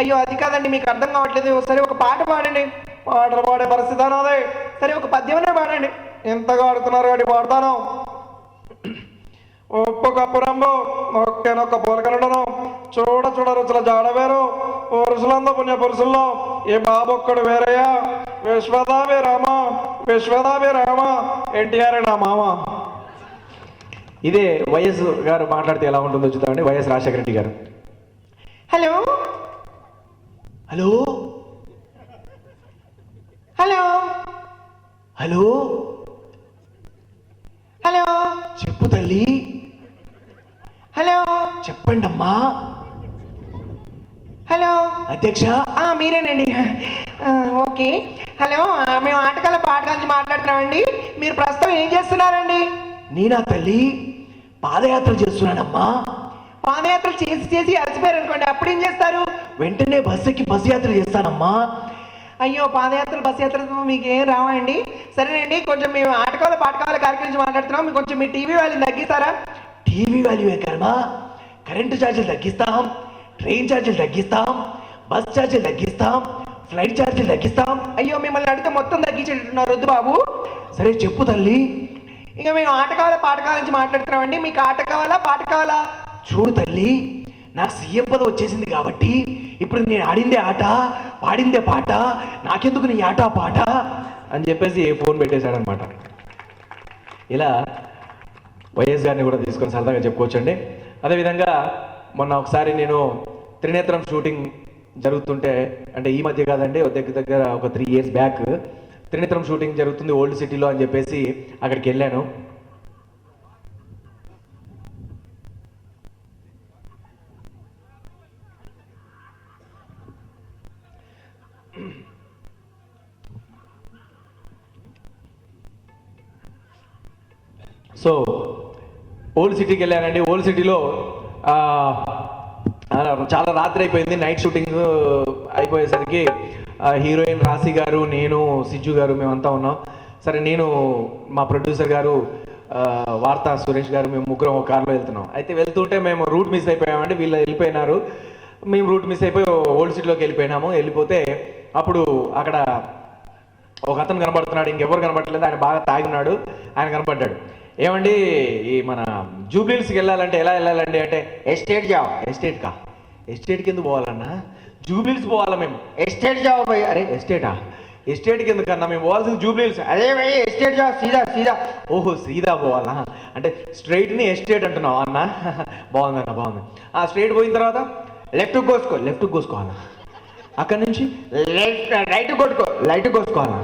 అయ్యో అది కాదండి, మీకు అర్థం కావట్లేదు. సరే ఒక పాట పాడండి. పాటలు పాడే పరిస్థితి అన్నది. సరే ఒక పద్యమనే పాడండి. ఎంతగా ఆడుతున్నారు కాబట్టి పాడతాను. ఉప్పు కప్పు రంబు నొక్కేనొక్క పోలకనుండను, చూడ చూడ రుచుల జాడవేరు, పురుషులందు పుణ్య పురుషుల్లో ఈ బాబొక్కడు వేరయ్యా, విశ్వదాభి రామ విశ్వదాభి రామ, ఎన్టీఆర్ నా మామ. ఇదే వైఎస్ గారు మాట్లాడితే ఎలా ఉంటుందో చూద్దామండి. వైఎస్ రాజశేఖర రెడ్డి గారు. Hello hello hello hello hello చెప్పు తల్లి. హలో చెప్పండి అమ్మా. హలో అధ్యక్ష, మీరేనండి. ఓకే, హలో, మేము ఆటకాల పాటకాల మాట్లాడుతున్నామండి. మీరు ప్రస్తుతం ఏం చేస్తున్నారండి? నేనా తల్లి, పాదయాత్ర చేస్తున్నానమ్మా. పాదయాత్ర చేసి చేసి అలసిపోయారు అనుకోండి, అప్పుడు ఏం చేస్తారు? వెంటనే బస్సు యాత్ర చేస్తానమ్మా. అయ్యో పాదయాత్ర బస్సు యాత్ర మీకు ఏం రావండి. సరేనండి, కొంచెం మేము ఆటకాల పాటకాల కార్యక్రమం నుంచి మాట్లాడుతున్నాం. మీకు కొంచెం మీ టీవీ వాల్యూ తగ్గిస్తారా? టీవీ వాల్యూ ఎక్కడమా? కరెంటు ఛార్జీలు తగ్గిస్తాం, ట్రైన్ ఛార్జీలు తగ్గిస్తాం, బస్ ఛార్జీలు తగ్గిస్తాం, ఫ్లైట్ ఛార్జీలు తగ్గిస్తాం. అయ్యో మిమ్మల్ని అడిగితే మొత్తం తగ్గించేటట్టున్నారు, వద్దు బాబు. సరే చెప్పు తల్లి. ఇంకా మేము ఆటకాల పాటకాల నుంచి మాట్లాడుతున్నామండి. మీకు ఆట కావాలా పాట కావాలా? చూడు తల్లి, నాకు సీఎం పదవి వచ్చేసింది కాబట్టి ఇప్పుడు నేను ఆడిందే ఆట పాడిందే పాట, నాకెందుకు నీ ఆట పాట అని చెప్పేసి ఫోన్ పెట్టేశాడనమాట. ఇలా వైఎస్ గారిని కూడా తీసుకొని సరదాగా చెప్పుకోవచ్చండి. అదేవిధంగా మొన్న ఒకసారి నేను త్రినేత్రం షూటింగ్ జరుగుతుంటే, అంటే ఈ మధ్య కాదండి, దగ్గర ఒక 3 years బ్యాక్ త్రినేత్రం షూటింగ్ జరుగుతుంది ఓల్డ్ సిటీలో అని చెప్పేసి అక్కడికి వెళ్ళాను. సో ఓల్డ్ సిటీకి వెళ్ళానండి. ఓల్డ్ సిటీలో చాలా రాత్రి అయిపోయింది. నైట్ షూటింగ్ అయిపోయేసరికి హీరోయిన్ రాశి గారు, నేను, సిజ్జు గారు మేమంతా ఉన్నాం. సరే, నేను, మా ప్రొడ్యూసర్ గారు, వార్తా సురేష్ గారు, మేము ముగ్గురం ఒక కార్లో వెళ్తున్నాం. అయితే వెళ్తుంటే మేము రూట్ మిస్ అయిపోయామండి. వీళ్ళు వెళ్ళిపోయినారు, మేము రూట్ మిస్ అయిపోయి ఓల్డ్ సిటీలోకి వెళ్ళిపోయినాము. వెళ్ళిపోతే అప్పుడు అక్కడ ఒక అతను కనబడుతున్నాడు, ఇంకెవరు కనబడట్లేదు. ఆయన బాగా తాగి ఉన్నాడు. ఆయన కనబడ్డాడు. ఏమండి, ఈ మన జూబ్లీహిల్స్కి వెళ్ళాలంటే ఎలా వెళ్ళాలండి అంటే, ఎస్టేట్ జాబ్. ఎస్టేట్కి ఎందుకు పోవాలన్నా? జూబ్లీహిల్స్ పోవాలా మేము? ఎస్టేట్ జాబ్ భయ్. అరే ఎస్టేట్కి ఎందుకన్నా? మేము పోవాల్సింది జూబ్లీహిల్స్. అదే భయ్, ఎస్టేట్ జాబ్. సీదా. ఓహో, సీదా పోవాలా? అంటే స్ట్రైట్ని ఎస్టేట్ అంటున్నావు అన్న? బాగుందన్న, బాగుంది. ఆ స్ట్రైట్ పోయిన తర్వాత లెఫ్ట్ కోసుకోవాలా? అక్కడి నుంచి రైట్ కోసుకోవాలా?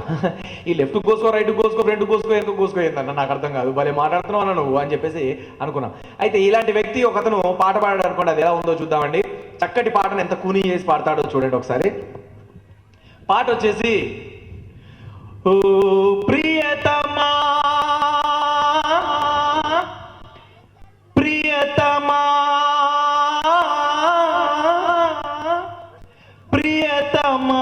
ఈ లెఫ్ట్ కోసుకో, రైట్ కోసుకో, ఫ్రంట్ కోసుకో, ఎందుకు కోసుకో ఏందన్న? నాకు అర్థం కాదు. భలే మాట్లాడుతున్నావు అన్న నువ్వు అని చెప్పేసి అనుకున్నాం. అయితే ఇలాంటి వ్యక్తి ఒకతను పాట పాడాడు అనుకోండి. అది ఎలా ఉందో చూద్దామండి. చక్కటి పాటను ఎంత కూనీ చేసి పాడతాడో చూడండి ఒకసారి. పాట వచ్చేసి, ఓ ప్రియతమా ప్రియతమా ప్రియతమా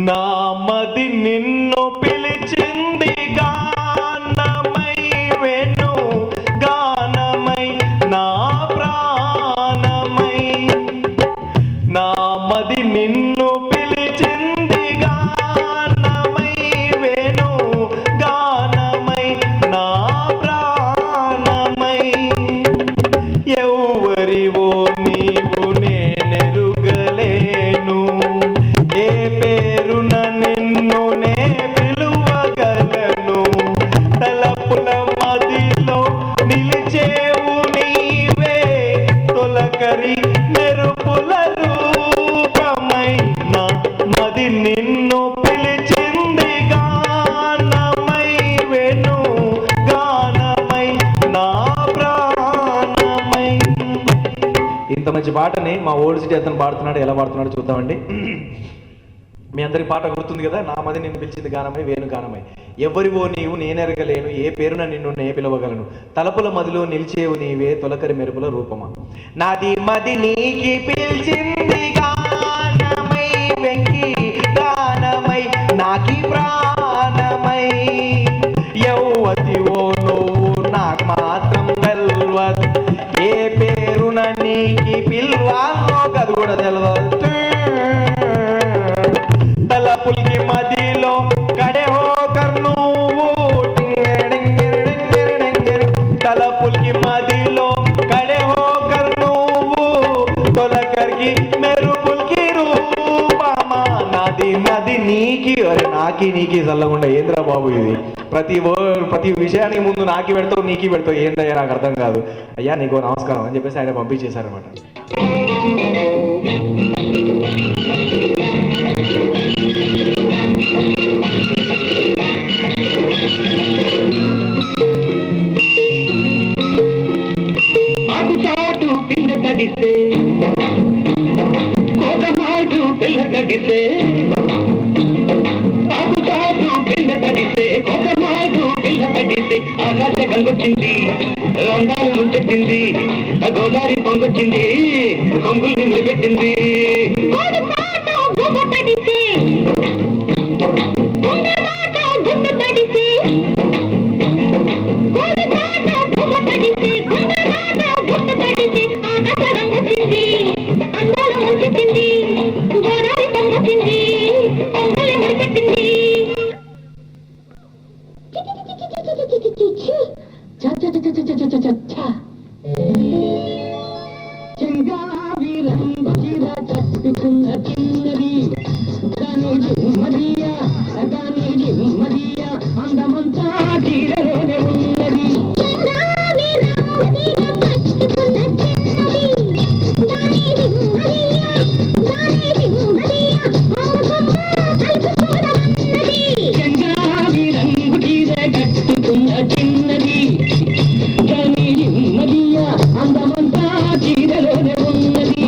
నా మది నిన్ను పిలిచింది గానమై, వెను గానమై, నా ప్రాణమై. నా మది నిన్ను పిలిచింది గానమై, వెను గానమై, నా ప్రాణమై. ఎవ్వరివో నీవు నేనెరుగలేను, ఏ పేరున నిన్ను నే పిలువగలను. తలపుల మదిలో నిలిచేవు నీవే, తొలకరి మెరుపుల రూపమై. నా మది నిన్ను పిలిచింది గానమై, వెను గానమై, నా ప్రాణమై. ఇంత మంచి పాటని మా ఓల్డ్ సిటీ అతను పాడుతున్నాడు. ఎలా పాడుతున్నాడు చూద్దామండి. మీ అందరికి పాట గుర్తుంది కదా, నా మది నిన్ను పిలిచింది గానమై, వేణు గానమై. ఎవరివో నీవు నేనెరగలేను, ఏ పేరున నిన్ను నే పిలవగలను. తలపుల మదిలో నిలిచేవు నీవే, తొలకరి మెరుపుల రూపమా. నాది మది నీకి పిలిచింది గానమై, వెంకి గానమై, నాకి ప్రాణమై. యౌవతివో నువ్వు నాకు మాత్రం తెల్వదు, ఏ పేరున నీకి పిల్వాలో అది కూడా తెలవదు. తలపుల్కి మదిలో కడే హోకర్ నువ్వు, తలపుల్కి మదిలో కడే హోకర్ నువ్వు, తొలకరికి మెరుపుల్కి రూపమా. నాది మది నీకి, అరే నాకి నీకి చల్లకుండా ఏంద్రా బాబు ఇది? ప్రతి విషయానికి ముందు నాకి పెడతావు, నీకి పెడతావు, ఏందయ్యా నాకు అర్థం కాదు. అయ్యా నీకు నమస్కారం అని చెప్పేసి ఆయన పంపించేశారనమాట. ఆకుచాటు పిండ కడితే, కోకమాటు పిల్ల కడితే, ఆకుచాటు పిండ కడితే, కోకమాటు పిల్ల కడితే, ఆకాశ కలుగొచ్చింది, రంగాలు చెప్పింది, గోదావరి పొంగొచ్చింది, కొంగుల్ని ముడిపెట్టింది. చెంగావి రంగు చీర కట్టుకున్న చిన్నది, దాని మదియా అందమంతా చీరలోనే ఉన్నది. చెంగావి రంగు చీర కట్టుకున్న చిన్నది, దాని మదియా అందమంతా చీరలోనే ఉన్నది.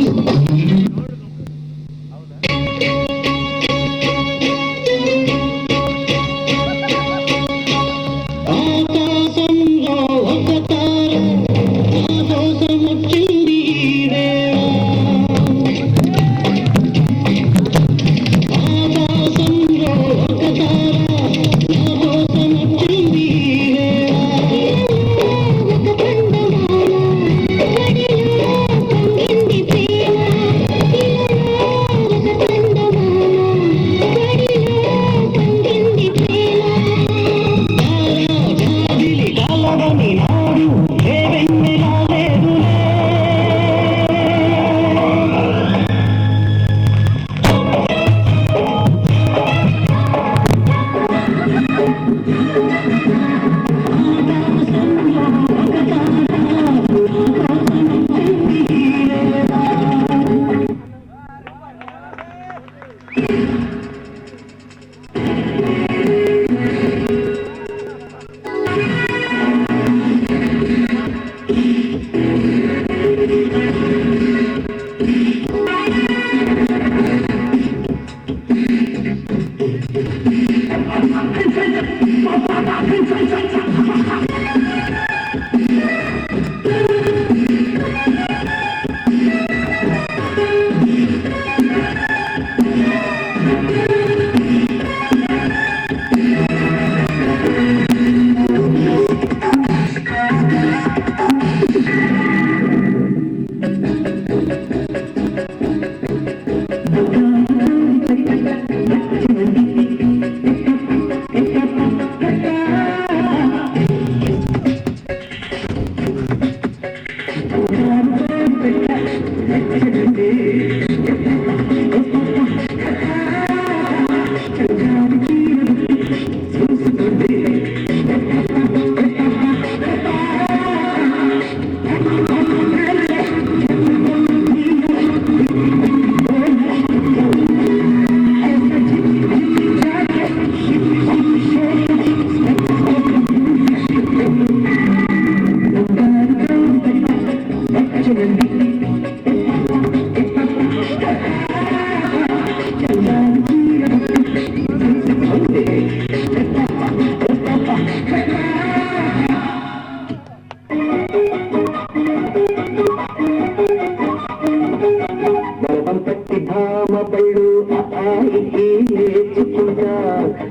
వారికి నేర్చుకుంటా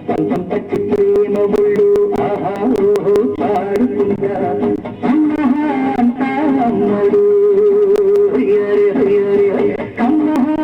పంతం పచ్చి ప్రేమ ఒళ్ళు ఆహా ఓహో పాడుకుంటా అమ్మహా అంతా అమ్మడు హరి హరి హరి అమ్మహా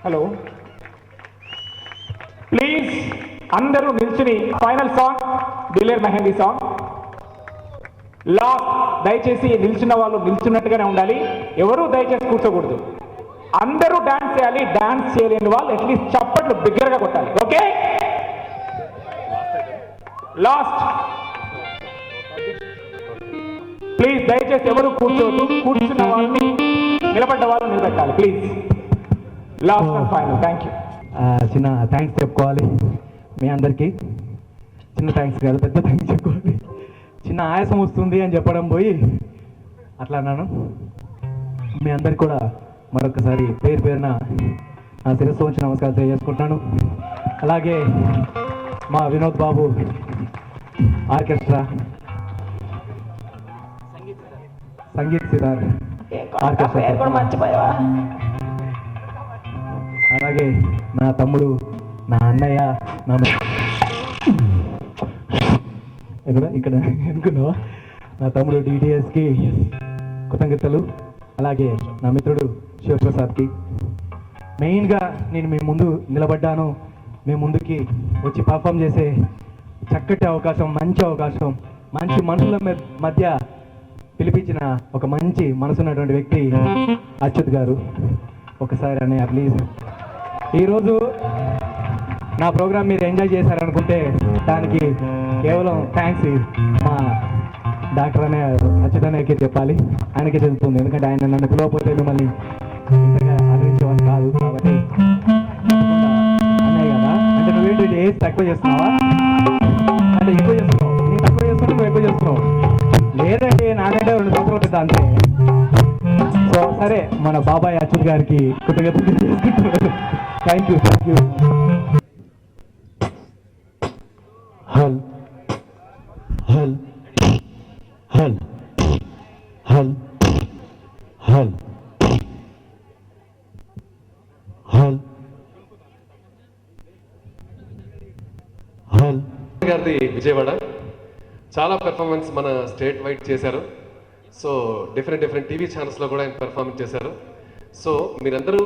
హలో ప్లీజ్ అందరూ నిల్చుని final song Diler mehndi song last. దయచేసి నిల్చున్న వాళ్ళు నిల్చున్నట్టుగానే ఉండాలి, ఎవరు దయచేసి కూర్చోకూడదు. అందరూ డాన్స్ చేయాలి, డాన్స్ చేయలేని వాళ్ళు అట్లీస్ట్ చప్పట్లు బిగ్గరగా కొట్టాలి. Okay, last. ప్లీజ్ దయచేసి ఎవరు కూర్చోవద్దు, కూర్చున్న వాళ్ళని నిలబడ్డ వాళ్ళు నిలబెట్టాలి please. Last and final. Thank you. చిన్న థ్యాంక్స్ చెప్పుకోవాలి మీ అందరికీ. చిన్న థ్యాంక్స్ కాదు, పెద్ద థ్యాంక్స్ చెప్పుకోవాలి. చిన్న ఆయాసం వస్తుంది అని చెప్పడం పోయి అట్లా అన్నాను. మీ అందరికి కూడా మరొకసారి పేరు పేరున నా శిరస్సు వచ్చి నమస్కారం తెలియజేసుకుంటున్నాను. అలాగే మా వినోద్ బాబు ఆర్కెస్ట్రా, సంగీత్ సితార్ ఆర్కెస్ట్రా, అలాగే నా తమ్ముడు, నా అన్నయ్య, నా ఇక్కడ అనుకున్నావా, నా తమ్ముడు డిటిఎస్కి కృతజ్ఞతలు. అలాగే నా మిత్రుడు శివప్రసాద్కి. మెయిన్గా నేను మీ ముందు నిలబడ్డాను, మీ ముందుకి వచ్చి పర్ఫామ్ చేసే చక్కటి అవకాశం, మంచి అవకాశం, మంచి మనుషుల మధ్య పిలిపించిన ఒక మంచి మనసున్నటువంటి వ్యక్తి అచ్యుత్ గారు. ఒకసారి అన్నయ్య ప్లీజ్. ఈరోజు నా ప్రోగ్రామ్ మీరు ఎంజాయ్ చేశారనుకుంటే దానికి కేవలం థ్యాంక్స్ మా డాక్టర్ అనే అచ్యుత్ అన్నయ్యకి చెప్పాలి, ఆయనకే చెందుతుంది. ఎందుకంటే ఆయన నన్ను పిలవకపోతే మిమ్మల్ని ఇంతగా ఆదరించేవాడిని కాదు. కాబట్టి అన్నయ్య కదా అంటే నువ్వేంటి ఏజ్ తక్కువ చేస్తున్నావా అంటే ఎక్కువ చేస్తున్నావు, నేను తక్కువ చేస్తున్నావు, నువ్వు ఎక్కువ చేస్తున్నావు. లేదంటే నాకంటే 2 సంవత్సరాలు పెద్ద అంతే. సో సరే, మన బాబాయ్ అచ్యుత్ గారికి కృతజ్ఞతలు చేసుకుంటున్నాను. Thank you, thank you. హల్ హల్ హల్ హల్ హల్ హల్ హల్ గారిది విజయవాడ. చాలా పెర్ఫార్మెన్స్ మన స్టేట్ వైడ్ చేశారు. సో డిఫరెంట్ టీవీ ఛానల్స్లో కూడా ఆయన పెర్ఫార్మెన్స్ చేశారు. సో మీరందరూ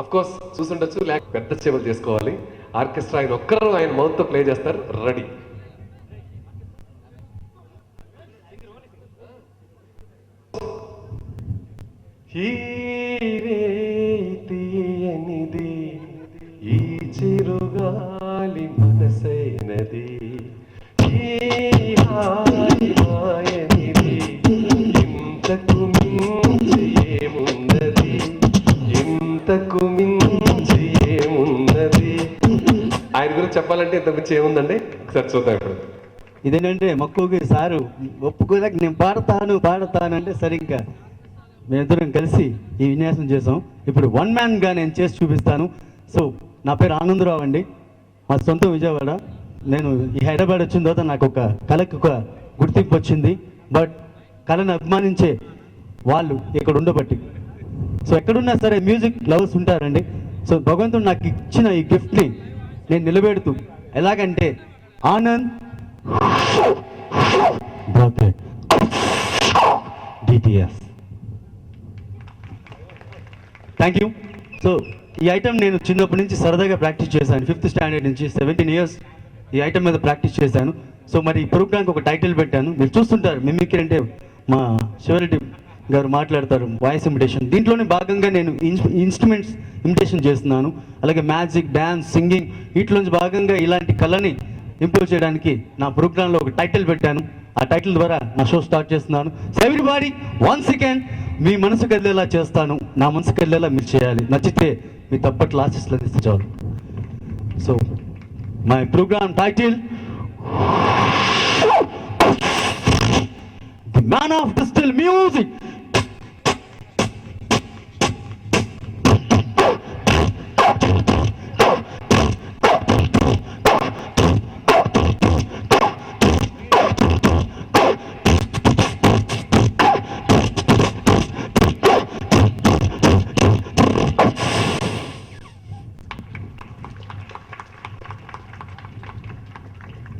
అఫ్కోర్స్ చూసుండొచ్చు, లేక పెద్ద చెవులు చేసుకోవాలి. ఆర్కెస్ట్రా ఆయన ఒక్కరు ఆయన మౌత్తో ప్లే చేస్తారు. రెడీ. తీయనిది ఈ చిరుగాలి మనసైనది, మాయనిది ఇంతకు మించి ఏమున్నది, ఇంతకు మించి ఏమున్నది. ఆయన గురించి చెప్పాలంటే ఇంతకు మించి ఏముందండి, ఒకసారి చూద్దాం. ఇప్పుడు ఇదేంటంటే మక్కువకి సారు ఒప్పుకోలేక నేను పాడతానంటే సరిగ్గా మేమిద్దరం కలిసి ఈ విన్యాసం చేసాం. ఇప్పుడు 1 మ్యాన్గా నేను చేసి చూపిస్తాను. సో నా పేరు ఆనందరావు అండి, మా సొంతం విజయవాడ. నేను ఈ హైదరాబాద్ వచ్చిన తర్వాత నాకు ఒక కళకి ఒక గుర్తింపు వచ్చింది. బట్ కళను అభిమానించే వాళ్ళు ఇక్కడ ఉండబట్టి, సో ఎక్కడున్నా సరే మ్యూజిక్ లవర్స్ ఉంటారండి. సో భగవంతుడు నాకు ఇచ్చిన ఈ గిఫ్ట్ని నేను నిలబెడుతూ ఎలాగంటే Anand DTS. Thank you. So ఈ ఐటమ్ నేను చిన్నప్పటి నుంచి సరదాగా ప్రాక్టీస్ చేశాను. 5th స్టాండర్డ్ నుంచి 17 ఇయర్స్ ఈ ఐటమ్ మీద ప్రాక్టీస్ చేశాను. సో మరి ఈ ప్రోగ్రామ్కి ఒక టైటిల్ పెట్టాను. మీరు చూస్తుంటారు, మిమిక్రీ అంటే మా శివరెడ్డి గారు మాట్లాడతారు, వాయిస్ ఇమిటేషన్. దీంట్లోనే భాగంగా నేను ఇన్స్ట్రుమెంట్స్ ఇమిటేషన్ చేస్తున్నాను. అలాగే మ్యాజిక్, డ్యాన్స్, సింగింగ్, వీటిలోంచి భాగంగా ఇలాంటి కళని ఇంప్రూవ్ చేయడానికి నా ప్రోగ్రాంలో ఒక టైటిల్ పెట్టాను. ఆ టైటిల్ ద్వారా నా షో స్టార్ట్ చేస్తున్నాను. సో ఎవ్రీబడి వన్స్ అగైన్ మీ మనసు కదిలేలా చేస్తాను, నా మనసు కదిలేలా మీరు చేయాలి. నచ్చితే మీ తప్పట్లు ఆశీస్సులు అందిస్తే చాలు. So my programme title the man of digital music.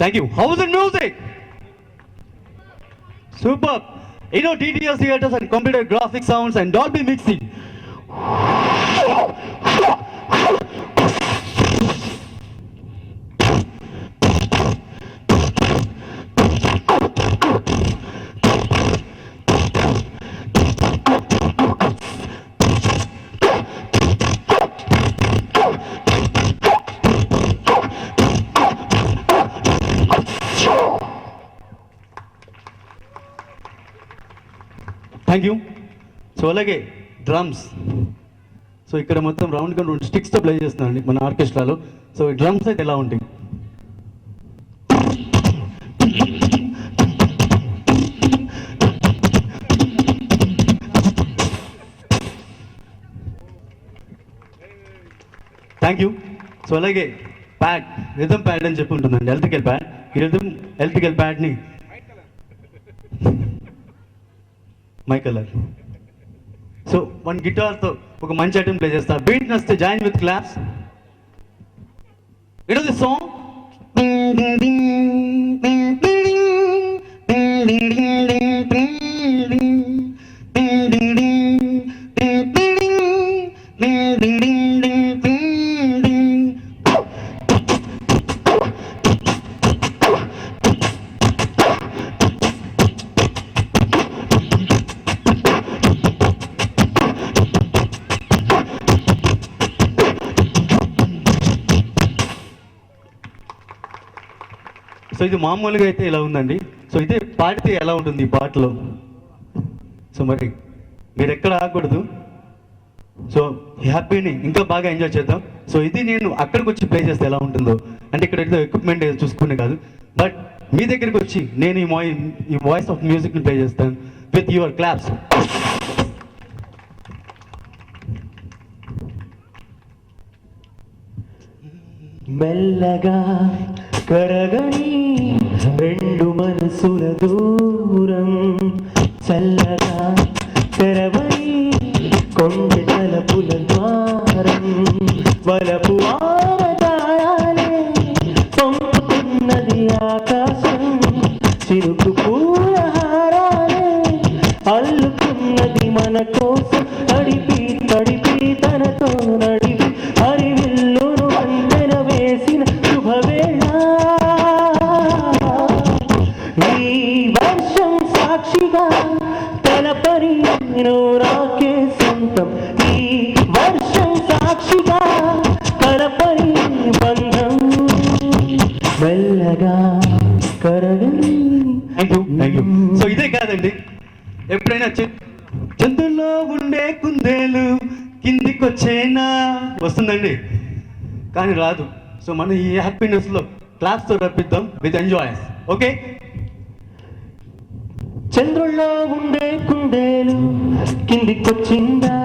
Thank you. How was the music? Superb. You know, DTS theaters and computer graphic sounds and Dolby mixing. Thank you. So అలాగే డ్రమ్స్. సో ఇక్కడ మొత్తం రౌండ్గా 2 స్టిక్స్తో play చేస్తున్నానండి మన ఆర్కెస్ట్రాలో. So ఈ drums అయితే ఎలా ఉంటాయి? Thank you. సో అలాగే ప్యాడ్, రిథమ్ ప్యాడ్ అని చెప్పి ఉంటుందండి, ఎలక్ట్రికల్ ప్యాడ్. ఈ ఎలక్ట్రికల్ ప్యాడ్ని మై కలర్. సో 1 గిటార్తో ఒక మంచి ఐటమ్ ప్లే చేస్తా. బీట్ నస్తే join with claps. It is the song. So ఇది మామూలుగా అయితే ఇలా ఉందండి. సో ఇదే పాడితే ఎలా ఉంటుంది ఈ పాటలో? సో మరి మీరు ఎక్కడ ఆగకూడదు. సో హ్యాపీని ఇంకా బాగా ఎంజాయ్ చేద్దాం. సో ఇది నేను అక్కడికి వచ్చి ప్లే చేస్తే ఎలా ఉంటుందో, అంటే ఇక్కడ ఏదో ఎక్విప్మెంట్ ఏదో చూసుకునే కాదు, బట్ మీ దగ్గరికి వచ్చి నేను ఈ వాయిస్ ఆఫ్ మ్యూజిక్ని ప్లే చేస్తాను విత్ యువర్ క్లాప్స్. మెల్లగా కరగని 2 మనసుల దూరం, చల్లగా తెరవని కొండె తలపుల ద్వారం, వలపు ఆరదాయాలే పంపుతున్నది ఆకాశం, చిరుకు పూలహారాలే అల్లుకున్నది మన కోసం, తడిపి తడిపి తనతో నడిపి హరివిల్లును వందెన వేసిన శుభవేళ. ఈ వర్షం సాక్షిగా తెలపని నాకే సొంతం, ఈ వర్షం సాక్షిగా తెలపని బంధం, మెల్లగా కరగని. Thank you. సో ఇదే కాదండి, ఎప్పుడైనా చందులో ఉండే కుందేలు కిందికొచ్చేనా వస్తుందండి, కానీ రాదు. సో మనం ఈ హ్యాపీనెస్లో క్లాస్తో రప్పిద్దాం విత్ ఎంజాయ్. ఓకే. చంద్రుల్లో ఉండే కుందేలు కిందికొచ్చిందా,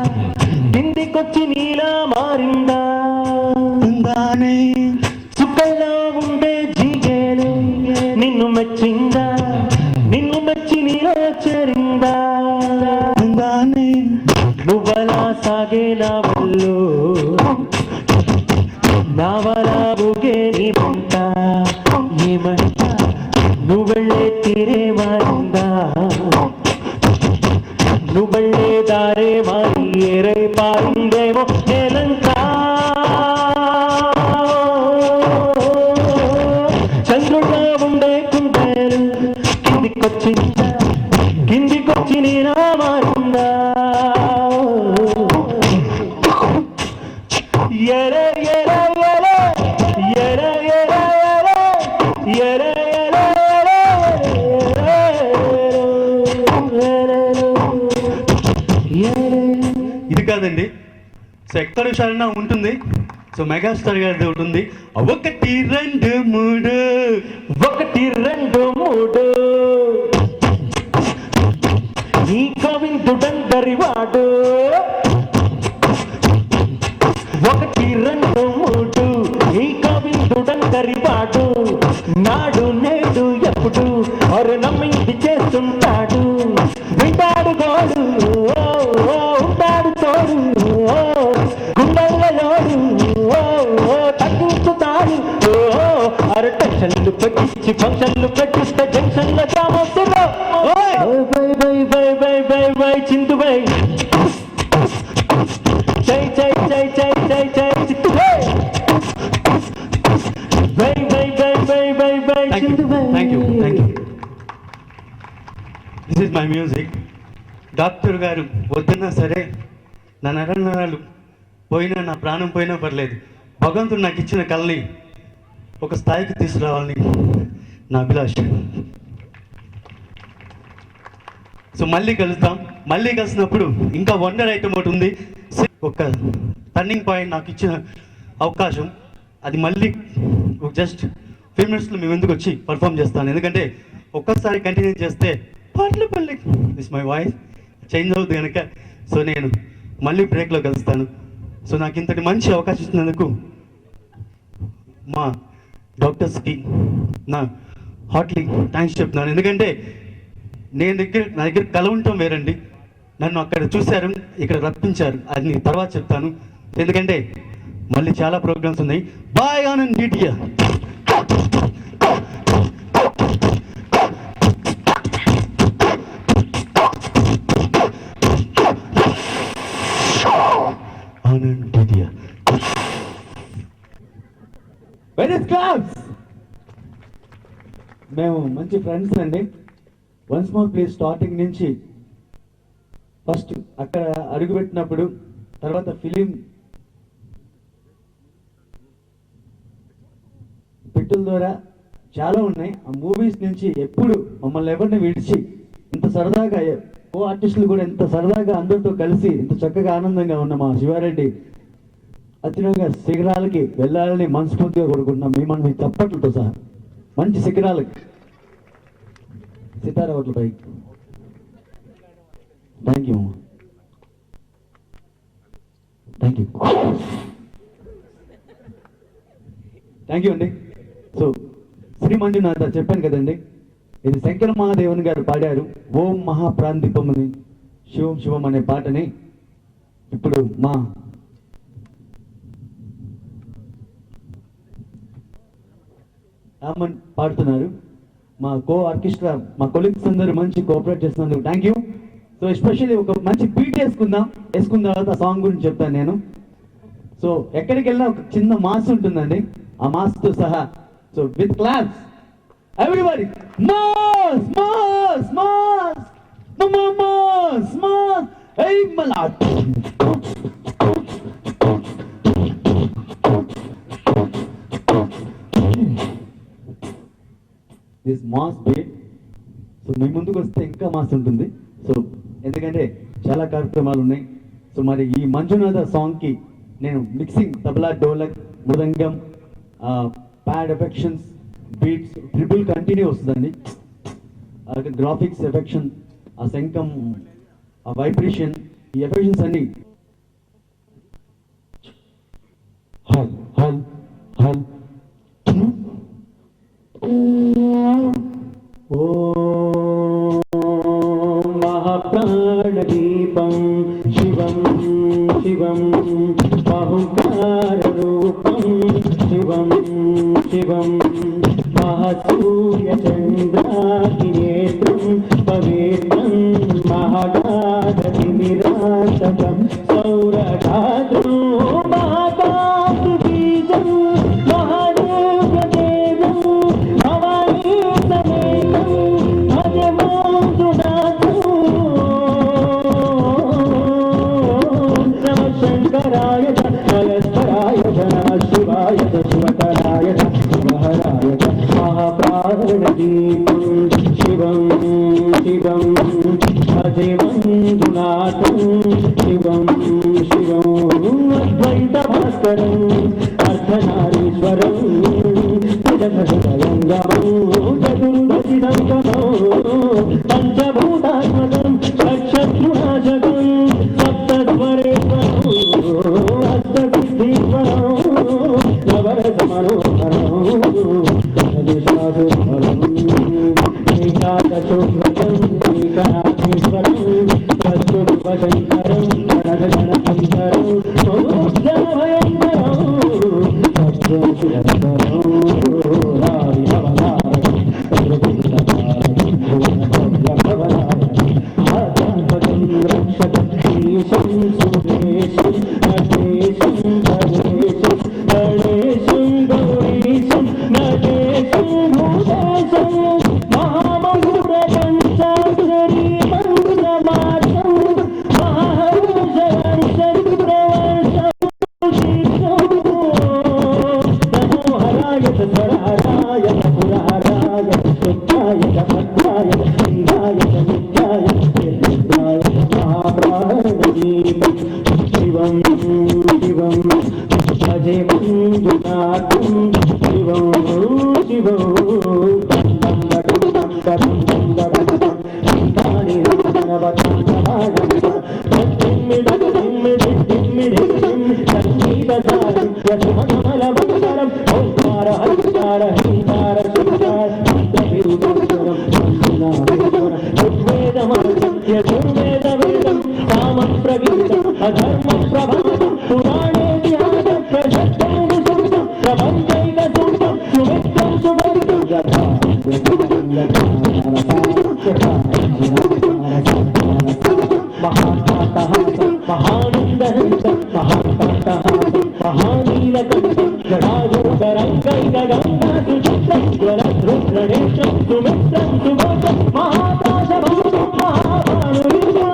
కిందికొచ్చి నీలా మారిందా, ఉందానే చుక్కల్లో ఉండే జీగేలు నిన్ను మెచ్చిందా, నిన్ను మెచ్చి నీలో చేరిందా, ఉందానే నువ్వలా సాగే నా వల్లు నావలా ఊగే నీ పంట, ఏమంట నువ్వెళ్ళే తీరే మారిందా, నువ్వెళ్ళే దారే మారి ఏరై పారిందేమో నేలంతా. చంద్రుల్లో ఉండే కుందేలు కిందికొచ్చిందా, కిందికొచ్చి నీలా మారిందా, ఎరే ఎరే ఎరే ఎరే ఎరే ఎరే. ఇది కాదండి. సో ఎక్కడ విషయాలన్నా ఉంటుంది. సో మెగాస్టార్ గారిది ఉంటుంది. 1 2 3 1 2 3 నీ కవిందుడందరివాడు, 1 2 3 నీ కవిందుడందరివాడు, నాడు నేడు ఎప్పుడు అరు నమ్మింది చేస్తుంటాడు, వింటాడు గోడు ఉంటాడు తోడు, గుండెలలోడు తగ్గించుతాడు, అర టెన్షన్లు పెట్టించి ఫంక్షన్లు పెట్టిస్తే జంక్షన్ల గ్రామస్తులు బై బై బై బై బై బై చిందు బై చై చై చై చై చై చై చిందు బై బై బై బై బై బై బై చిందు బై. Thank you. This is my music. Doctor గారు వద్దన్నా సరే, నా నరాలు పోయినా, నా ప్రాణం పోయినా పర్లేదు, భగవంతుడు నాకు ఇచ్చిన కళని ఒక స్థాయికి తీసుకురావాలని నా అభిలాష. సో మళ్ళీ కలుస్తాం. మళ్ళీ కలిసినప్పుడు ఇంకా వండర్ ఐటమ్ ఒకటి ఉంది. ఒక టర్నింగ్ పాయింట్ నాకు ఇచ్చిన అవకాశం, అది మళ్ళీ జస్ట్ 5 minutesలో మేము ఎందుకు వచ్చి పర్ఫామ్ చేస్తాను. ఎందుకంటే ఒక్కసారి కంటిన్యూ చేస్తే పాటలపల్లి దిస్ మై వాయిస్ చేంజ్ అవుతుంది కనుక. సో నేను మళ్ళీ బ్రేక్లో కలుస్తాను. సో నాకు ఇంతటి మంచి అవకాశం ఇచ్చినందుకు మా డాక్టర్స్కి నా హార్ట్లీ థ్యాంక్స్ చెప్తున్నాను. ఎందుకంటే నా దగ్గర కల ఉండటం వేరండి, నన్ను అక్కడ చూశారు, ఇక్కడ రప్పించారు, అది నేను తర్వాత చెప్తాను. ఎందుకంటే మళ్ళీ చాలా ప్రోగ్రామ్స్ ఉన్నాయి. Bye Anand DTR. Anand DTR. మేము మంచి ఫ్రెండ్స్ అండి. వన్స్ మోర్ ప్లీజ్ స్టార్టింగ్ నుంచి ఫస్ట్ అక్కడ అడుగుపెట్టినప్పుడు, తర్వాత ఫిలిం పిట్టుల ద్వారా చాలా ఉన్నాయి. ఆ మూవీస్ నుంచి ఎప్పుడు మమ్మల్ని ఎవరిని విడిచి ఇంత సరదాగా ఓ ఆర్టిస్టులు కూడా ఇంత సరదాగా అందరితో కలిసి ఇంత చక్కగా ఆనందంగా ఉన్న మా శివారెడ్డి అత్యున్నతంగా శిఖరాలకి వెళ్ళాలని మనస్ఫూర్తిగా కోరుకుంటున్నాం. మీ చప్పట్లతో సహా మంచి శిఖరాలకి, సితారా ఓట్ల పైకి. Thank you, thank you, thank you అండి. సో శ్రీ మంజునాథ చెప్పాను కదండి, ఇది శంకర మహాదేవన్ గారు పాడారు. ఓం మహాప్రాంతిపమని శివం శివం అనే పాటని ఇప్పుడు మా రామన్ పాడుతున్నారు. మా ఆర్కెస్ట్రా మా కొలీగ్స్ అందరూ మంచి కోఆపరేట్ చేస్తున్నందుకు థ్యాంక్ యూ. సో ఎస్పెషల్లీ ఒక మంచి బీట్ వేసుకున్న తర్వాత ఆ సాంగ్ గురించి చెప్తాను నేను. సో ఎక్కడికి వెళ్ళినా ఒక చిన్న మాస్ ఉంటుందండి, ఆ మాస్తో సహా. So with claps everybody, mass mass mass mass mass ఏయ్ మలా. This mass beat. సో మీ ముందుకు వస్తే ఇంకా మాస్ ఉంటుంది. సో ఎందుకంటే చాలా కార్యక్రమాలు ఉన్నాయి. సో మరి ఈ మంజునాథ సాంగ్కి నేను mixing tabla, dholak, mridangam, pad affections, beats, triple continue వస్తుందండి. గ్రాఫిక్స్ ఎఫెక్షన్, ఆ శంఖం, ఆ వైబ్రేషన్, ఈ ఎఫెక్షన్స్ అన్ని హల్ హల్ హల్. ఓం మహాప్రాణదీపం శివం శివం బహుకారరూపం శివం శివం మహాసూర్యచంద్రాగ్నేత్రం పవిత్రం మహాగాధతిమిరాంతకం సౌరఘాతం మహాకాశబీజం మహాదేవదేవం భవానీ సమేతం భజమాంతునాథం నమః శంకరాయ నమస్కరాయ శివాయ శివకరాయ శివహరాయ మహాప్రాణదీపం శివం శివం భజమంతునాథం శివం శివం అద్వైత భాస్కరం అర్ధనారీశ్వరం జగదంగమం చతుర్దశిదంగమం పంచభూతాత్మకం నక్షత్రునాశకం సప్తస్వరేశ్వరం అష్టసిద్ధీశ్వరం నవరసమనోహరం జగదీశాధురం ఏకాదశోగ్రతం ఏకాధీశ్వరం ప్రస్తుతశంకరం గణగణశంకరం భయంకరం మంజునాథం శివం శివం అధర్మ ప్రభావం పురాణే ప్రబంధైక సూత్రం సుమిత్రం సువర్గం మహాకాటహాస మహానందనంద మహాకాటహాస మహానీలకంఠ గణాగోదరంగైక గంగా సుచిత్రం జ్వలద్రుద్రణేత్రం సుమిత్రం సుభద్రం మహాకాశభాసం మహాభానులింగం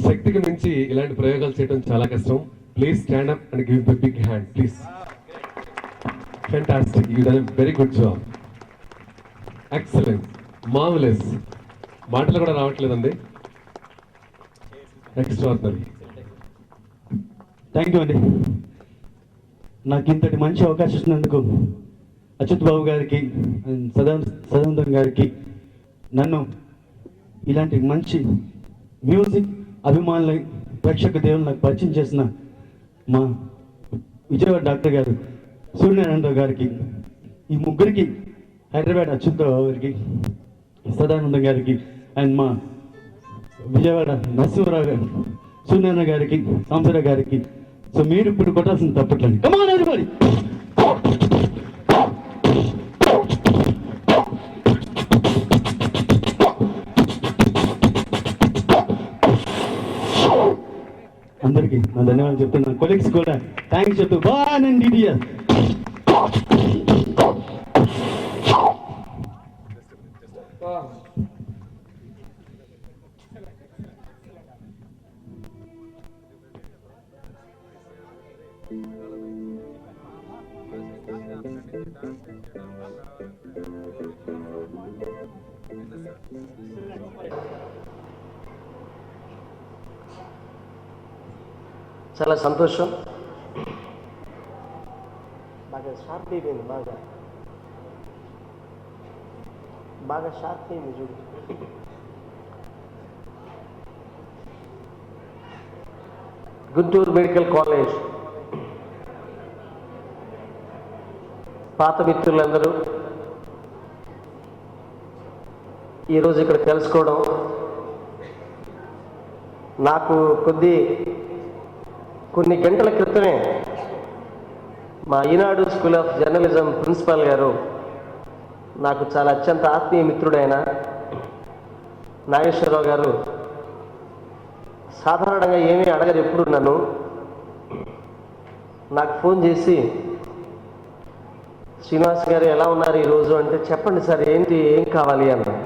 శక్తికి మించి ఇలాంటి ప్రయోగాలు చేయడం చాలా కష్టం. Please stand up and give the big hand please. Fantastic, you done very good job, excellent, marvellous. మాటలు కూడా రావట్లేదండి, ఎక్స్ట్రాడినరీ. థ్యాంక్ యూ అండి. నాకు ఇంతటి మంచి అవకాశం ఇచ్చినందుకు అచ్యుత్ బాబు గారికి అండ్ సదానందం గారికి, నన్ను ఇలాంటి మంచి మ్యూజిక్ అభిమానులై ప్రేక్షక దేవులు నాకు పరిచయం చేసిన మా విజయవాడ డాక్టర్ గారు సూర్యనారాయణరావు గారికి, ఈ ముగ్గురికి, హైదరాబాద్ అచ్యుత్ బాబు గారికి, సదానందం గారికి అండ్ మా విజయవాడ నరసింహరావు గారు, సూర్యనారాయణ గారికి, సాంబరావు గారికి. సో మీరు ఇప్పుడు కొట్టాల్సిన తప్పట్లండి. Come on everybody. అందరికీ నా ధన్యవాదాలు చెప్తున్నాను. కొలీగ్స్ కూడా థ్యాంక్స్ చెప్తూ బానండి డియర్. చాలా సంతోషం. బాగా షార్ప్ అయిపోయింది, బాగా షార్ప్ అయింది చూడు. గుంటూరు మెడికల్ కాలేజ్ పాత మిత్రులందరూ ఈరోజు ఇక్కడ తెలుసుకోవడం నాకు కొన్ని గంటల క్రితమే మా ఈనాడు స్కూల్ ఆఫ్ జర్నలిజం ప్రిన్సిపాల్ గారు నాకు చాలా అత్యంత ఆత్మీయ మిత్రుడైన నాగేశ్వరరావు గారు సాధారణంగా ఏమీ అడగరు ఎప్పుడు నన్ను. నాకు ఫోన్ చేసి, శ్రీనివాస్ గారు ఎలా ఉన్నారు ఈరోజు అంటే, చెప్పండి సార్ ఏంటి ఏం కావాలి అన్నారు.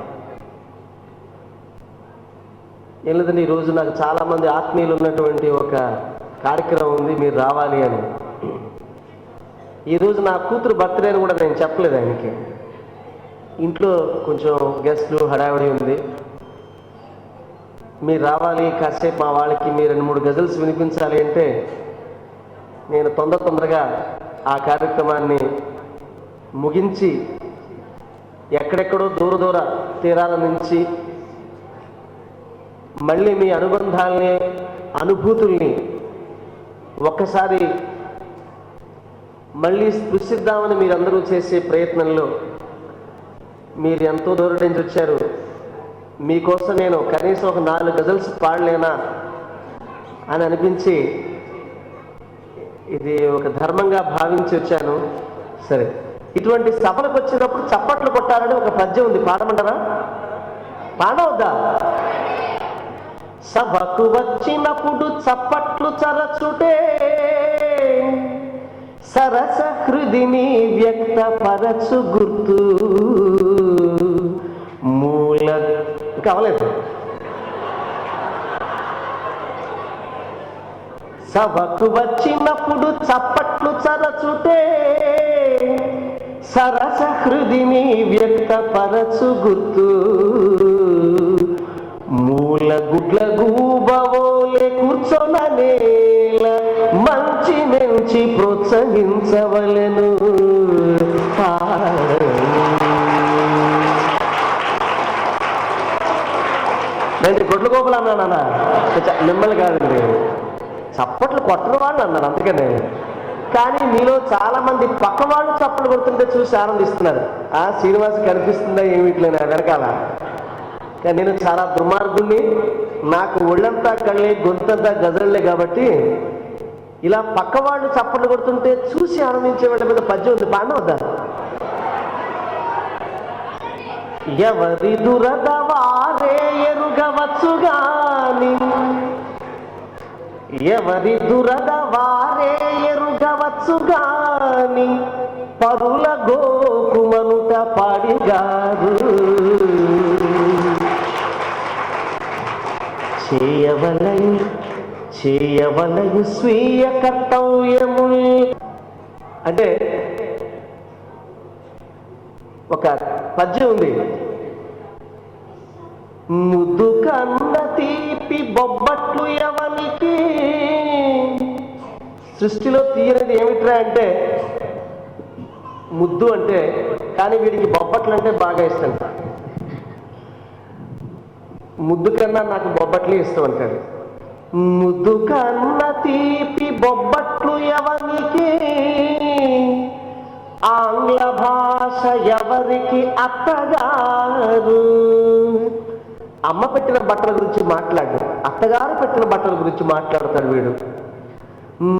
ఏం లేదండి, ఈరోజు నాకు చాలామంది ఆత్మీయులు ఉన్నటువంటి ఒక కార్యక్రమం ఉంది, మీరు రావాలి అని. ఈరోజు నా కూతురు బర్త్డే అని కూడా నేను చెప్పలేదు ఆయనకి. ఇంట్లో కొంచెం గెస్ట్లు హడావిడి ఉంది, మీరు రావాలి, కాసేపు మా వాళ్ళకి మీరు 2-3 గజల్స్ వినిపించాలి అంటే నేను తొందరగా ఆ కార్యక్రమాన్ని ముగించి ఎక్కడెక్కడో దూర తీరాల నుంచి మళ్ళీ మీ అనుబంధాలని అనుభూతుల్ని ఒక్కసారి మళ్ళీ స్పృశిద్దామని మీరందరూ చేసే ప్రయత్నంలో మీరు ఎంతో దూరం నుంచి వచ్చారు. మీకోసం నేను కనీసం ఒక 4 గజల్స్ పాడలేనా అని అనిపించి ఇది ఒక ధర్మంగా భావించి వచ్చాను. సరే, ఇటువంటి సభలకు వచ్చినప్పుడు చప్పట్లు కొట్టాలని ఒక పద్యం ఉంది, పాడమంటారా? పాడవద్దా? సభకు వచ్చినప్పుడు చప్పట్లు చరచుటే సరస హృదిని వ్యక్తపరచు గుర్తు మూల కావలేదు. సభకు వచ్చినప్పుడు చప్పట్లు చరచుటే సరస హృదిని వ్యక్తపరచు గుర్తు మూల గుడ్ల గూబవోలే కూర్చొన నేల మంచి మంచి ప్రోత్సహించవలెను. నేను గొడ్ల గోపులు అన్నానా? మిమ్మల్ని కాదండి, చప్పట్లు కొట్టని వాళ్ళు అన్నాను. అందుకనే. కానీ మీలో చాలా మంది పక్క వాళ్ళు చప్పట్లు కొడుతుంటే చూసి ఆనందిస్తున్నారు. శ్రీనివాస్ కనిపిస్తుందా ఏమిట్లేనా వెనకాల? కానీ నేను చాలా దుర్మార్గుణ్ణి, నాకు ఒళ్ళంతా కళ్ళే గొంతంతా గజలే కాబట్టి ఇలా పక్క వాళ్ళు చప్పట్లు కొడుతుంటే చూసి ఆనందించే వాళ్ళ మీద పద్యం ఉంది, పాడవద్దా? ఎవరి దురద వారే ఎరుగవచ్చు గాని, ఎవరి దురద వారే ఎరుగవచ్చు గాని పరుల గోకుమనుట పాడిగారు. చేయవలయు స్వీయ కర్తవ్యము అంటే ఒక పద్యం ఉంది. ముద్దు కన్న తీపి బొబ్బట్లు ఎవనికి. సృష్టిలో తీయనిది ఏమిట్రా అంటే ముద్దు అంటే, కానీ వీడికి బొబ్బట్లు అంటే బాగా ఇష్టం. ముద్దు కన్నా నాకు బొబ్బట్లే ఇష్టం అంటాడు. ముద్దు కన్న తీపి బొబ్బట్లు ఎవరికి, ఆంగ్ల భాష ఎవరికి అత్తగారు. అమ్మ పెట్టిన బట్టల గురించి మాట్లాడు, అత్తగారు పెట్టిన బట్టల గురించి మాట్లాడతాడు వీడు.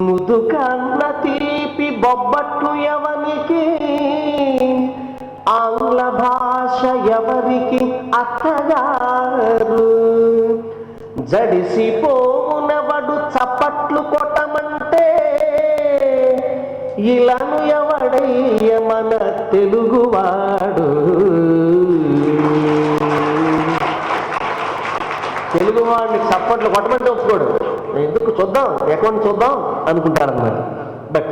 ముద్దు కన్న తీపి బొబ్బట్లు ఎవరికి, ఆంగ్ల భాష ఎవరికి అత్తగారు. జడిసిపోవునవడు చప్పట్లు కొట్టమంటే ఇలాను ఎవడయ్య మన తెలుగువాడు. తెలుగువాడిని చప్పట్లు కొట్టమంటే ఒప్పుకోడు. ఎందుకు చూద్దాం, అకౌంట్ చూద్దాం అనుకుంటారన్నమాట. బట్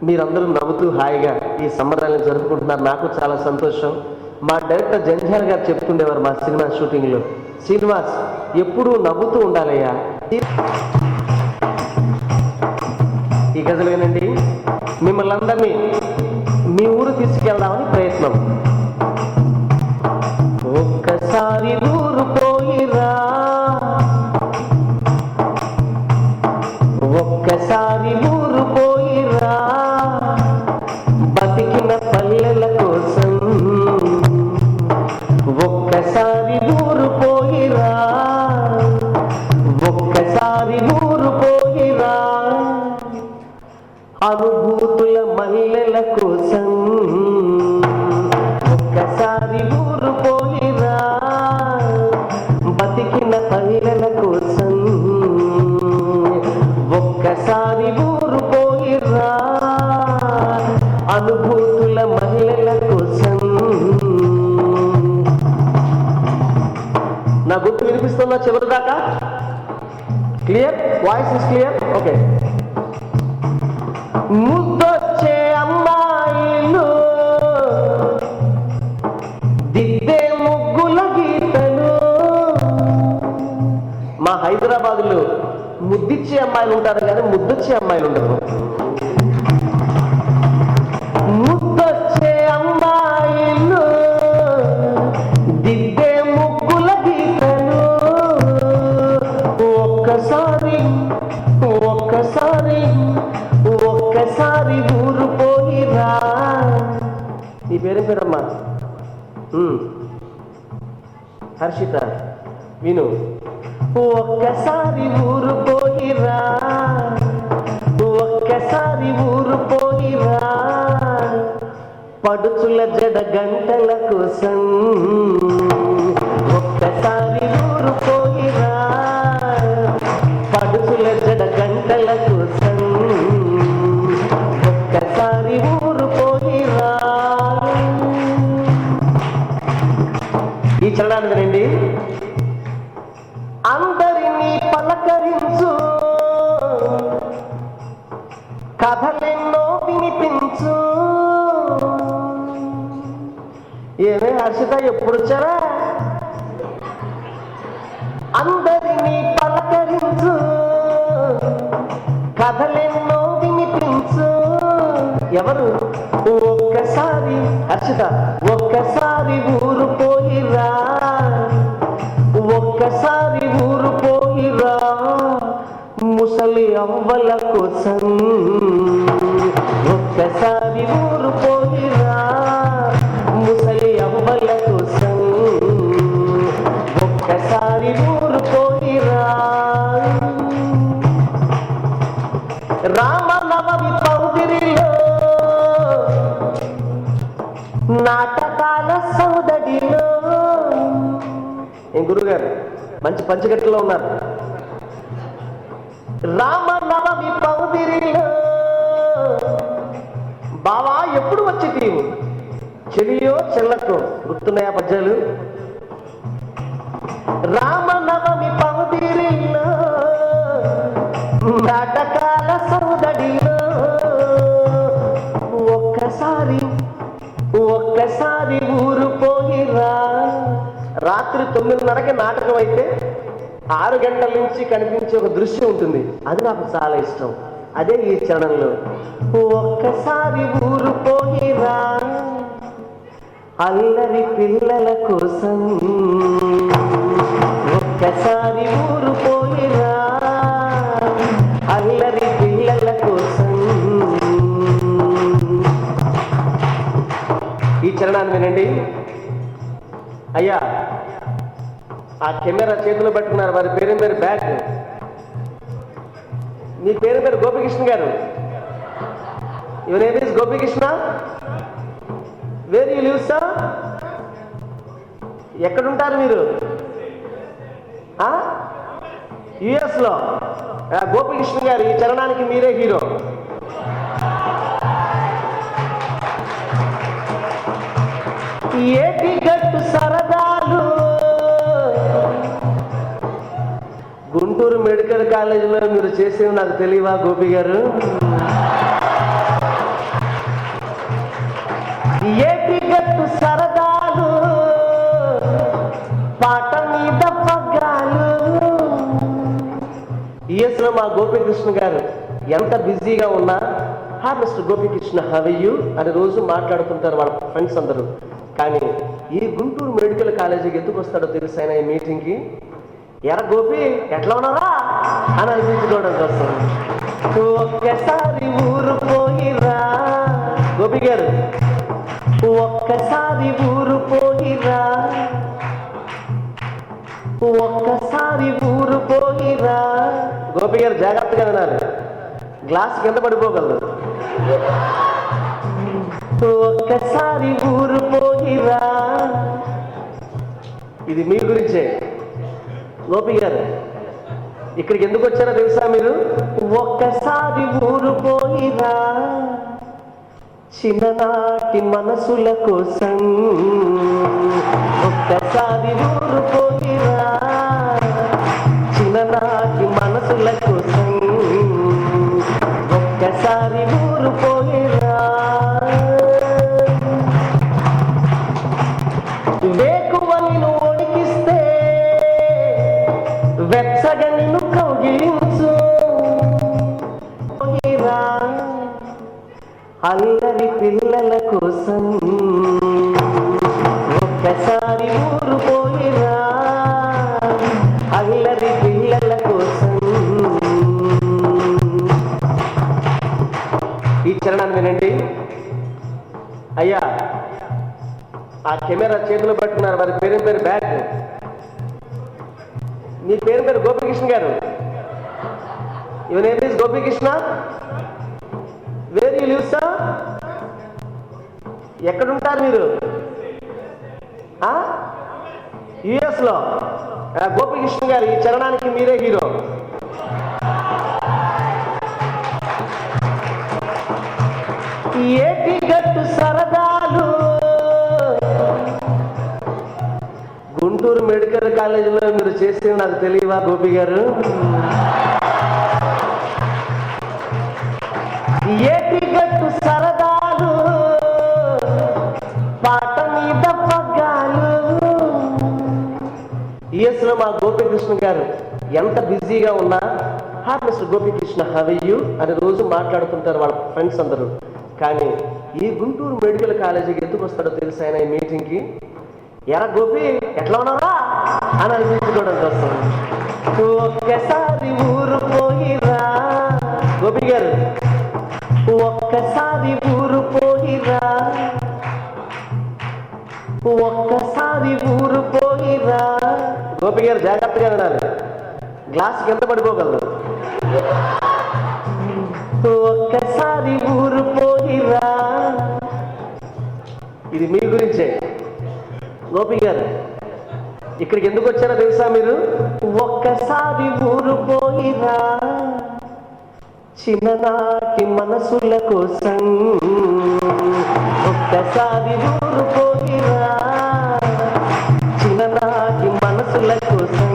మీరందరూ నవ్వుతూ హాయిగా ఈ సంబరాలను జరుపుకుంటున్నారు, నాకు చాలా సంతోషం. మా డైరెక్టర్ జంజాల్ గారు చెప్తుండేవారు మా సినిమా షూటింగ్లో, శ్రీనివాస్ ఎప్పుడూ నవ్వుతూ ఉండాలయ్యా. ఈ గజలు వినండి, మిమ్మల్ని అందరినీ మీ ఊరు తీసుకెళ్దామని ప్రయత్నం. ఒక్కసారి ఊరు పోయిరా, ఒక్కసారి ఊరు పోయిరా, బతికిన పల్లెల కోసం. ఒక్కసారి ఊరు పోయిరా, ఒక్కసారి ఊరు పోయిరా, అనుభూతుల మల్లెల కోసం. ముద్దుల మల్లెల కోసం. నా గుర్తు వినిపిస్తుందా చివరి దాకా? Clear? Voice is clear? Okay. ముద్దొచ్చే అమ్మాయిలు దిద్దే ముగ్గుల గీతలు. మా హైదరాబాదులో ముద్దిచ్చే అమ్మాయిలు ఉంటారు కానీ ముద్దొచ్చే అమ్మాయిలు ఉండరు. ముద్దొచ్చే అమ్మాయిలు దిద్దే ముగ్గుల గీతలు. ఒక్కసారి ఒక్కసారి ఒక్కసారి ఊరు పోయిరా. నీ పేరేం పేరమ్మా? హర్షిత. విను. ఒక్కసారి ఊరు పోయిరా, ఒక్కసారి ఊరు పోయిరా. పడుచుల జడ గంటల కోసం. ఒక్కసారి ఊరు పోయిరా, పడుచుల జడ గంటల కోసం. ఒక్కసారి ఊరు పోయిరా. ఈ చరణాన్ని వినండి. అందరినీ పలకరించు, కథలెన్నో వినిపించు. ఏమే హర్షిత, ఎప్పుడు వచ్చారా? అందరినీ పలకరించు, కథలెన్నో వినిపించు. ఎవరు? ఒక్కసారి హర్షిత, ఒక్కసారి ఊరు పోయిరా, ఒక్కసారి ఊరు పోయిరా. ముసలి అవ్వల కోసం. ఒక్కసారి ఊరు పోయిరా, ముసలి అవ్వల కోసం. ఒక్కసారి ఊరు పోయిరా. రామనవమి పౌదిరిలో నాటకాల సౌదడిలో. ఏం గురుగారు మంచి పంచగట్టులో ఉన్నారు. రామనవమి పౌదిరిలో బావా ఎప్పుడు వచ్చి తీవు, చెలియో చెల్లకు. గుర్తున్నాయా పద్యాలు? రామనవమి పౌదిరిలో నాటకాల సౌదడిలో. ఒక్కసారి ఒక్కసారి ఊరు పోయిరా. రాత్రి 9:30కి నాటకం అయితే 6 గంటల నుంచి కనిపించే ఒక దృశ్యం ఉంటుంది. అది నాకు చాలా ఇష్టం. అదే ఈ చరణంలో. ఒక్కసారి ఊరు పోయిరా, అల్లరి పిల్లల కోసం. ఒక్కసారి ఊరు పోయిరా, అల్లరి పిల్లల కోసం. ఈ చరణాన్ని వినండి. అయ్యా, ఆ కెమెరా చేతిలో పట్టుకున్నారు. వారి పేరు బ్యాగ్. మీ పేరు గోపికృష్ణ గారు. Your name is Gopikrishna. Where you live sir? ఎక్కడుంటారు మీరు? యుఎస్ లో. గోపికృష్ణ గారు, ఈ చరణానికి మీరే హీరో. ఏటి గట్టు సరదాలు. గుంటూరు మెడికల్ కాలేజీలో మీరు చేసేవి నాకు తెలియవా గోపి గారు? ఏటి గట్టు సరదాలు, పాట మీద పగ్గాలు. యుఎస్లో మా గోపికృష్ణ గారు ఎంత బిజీగా ఉన్నా, హా mister Gopikrishna, how are you అని రోజు మాట్లాడుతుంటారు వాళ్ళ ఫ్రెండ్స్ అందరూ. కానీ ఈ గుంటూరు మెడికల్ కాలేజీకి ఎందుకు వస్తాడో తెలుసు ఆయన ఈ మీటింగ్కి? ఎరా గోపి ఎట్లా ఉన్నారా అని అనిపించుకోవడం కోసం. ఒక్కసారి ఊరు పోయిరా. గోపి గారు, ఒక్కసారి ఊరు పోయిరా, ఒక్కసారి ఊరు పోయిరా. గోపి గారు జాగ్రత్తగా వినాలి, గ్లాస్ కింద పడిపోగలదు. ఒక్కసారి ఊరు పోయిరా. ఇది మీ గురించే. గోపి గారు ఇక్కడికి ఎందుకు వచ్చారో తెలుసా మీరు? ఒక్కసారి ఊరు పోయిరా, చిన్ననాటి మనసుల కోసం ఒక్కసారి ఊరు పోయిరా, చిన్ననాటి మనసుల కోసం ఒక్కసారి ఊరు పోయిరా. వేకువ నిన్ను ఒడికిస్తే వెచ్చగా నిన్ను కౌగిలించు పోయిరా, అల్లరి పిల్లల కోసం ఒక్కసారి ఊరు పోయిరా, అల్లరి పిల్లల కోసం. ఈ చరణాన్ని వినండి. అయ్యా, ఆ కెమెరా చేతిలో పట్టుకున్నారు, వారి పేరు బ్యాగ్. మీ పేరు గోపికృష్ణ గారు. Your name is Gopikrishna. Where you live sir? ఎక్కడుంటారు మీరు? యుఎస్ లో. గోపికృష్ణ గారు, ఈ చరణానికి మీరే హీరో. ఏటి గట్టు సరదాలు గుంటూరు మెడికల్ కాలేజీలో మీరు చేసేవి నాకు తెలియవా గోపి గారు? ఏటి గట్టు సరదాలు పాట మీద పగ్గాలు. యుఎస్ లో మా గోపికృష్ణ గారు ఎంత బిజీగా ఉన్నా, హా mister Gopikrishna how are you అని రోజు మాట్లాడుతుంటారు వాళ్ళ ఫ్రెండ్స్ అందరూ. కానీ ఈ గుంటూరు మెడికల్ కాలేజీకి ఎందుకు వస్తాడో తెలుసు ఆయన ఈ మీటింగ్కి. ఎరా గోపి ఎట్లా ఉన్నారా అని అనిపించుకోవడం కోసం. ఒక్కసారి ఊరు పోయిరా గోపి గారు, ఒక్కసారి ఊరు పోయిరా, ఒక్కసారి ఊరు పోయిరా. గోపి గారు జాగ్రత్తగా వినాలి, గ్లాస్ కింద పడిపోగలరు. ఒక్కసారి ఊరు పోయిరా. ఇది మీ గురించే. గోపి గారు ఇక్కడికి ఎందుకు వచ్చారో తెలుసా మీరు? ఒక్కసారి ఊరు పోయిరా, చిన్ననాటి మనసుల కోసం ఒక్కసారి ఊరు పోయిరా, చిన్ననాటి మనసుల కోసం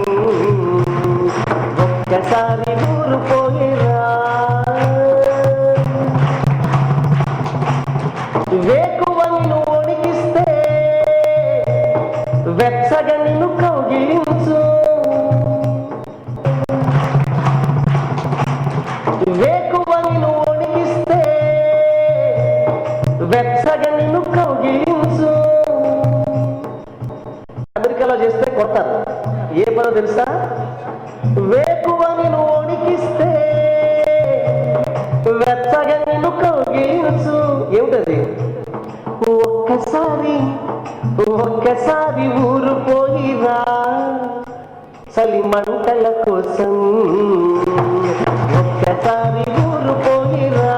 ఒక్కసారి ఊరు పోయిరా. వేకువ నిన్ను ఒడికిస్తే వెచ్చగా నిన్ను కౌగిలించు, వేకువ నిన్ను ఒడికిస్తే వెచ్చగా నిన్ను కౌగిలించు. అమెరికాలో చేస్తే కొడతారు. ఏ పనో తెలుసా? వేకువ నిన్ను ఒడికిస్తే వెచ్చగా నిన్ను కౌగిలించు. ఏమిటది? ఒక్కసారి ఊరు పోయిరా, చలి మంటల కోసం ఒక్కసారి ఊరు పోయిరా.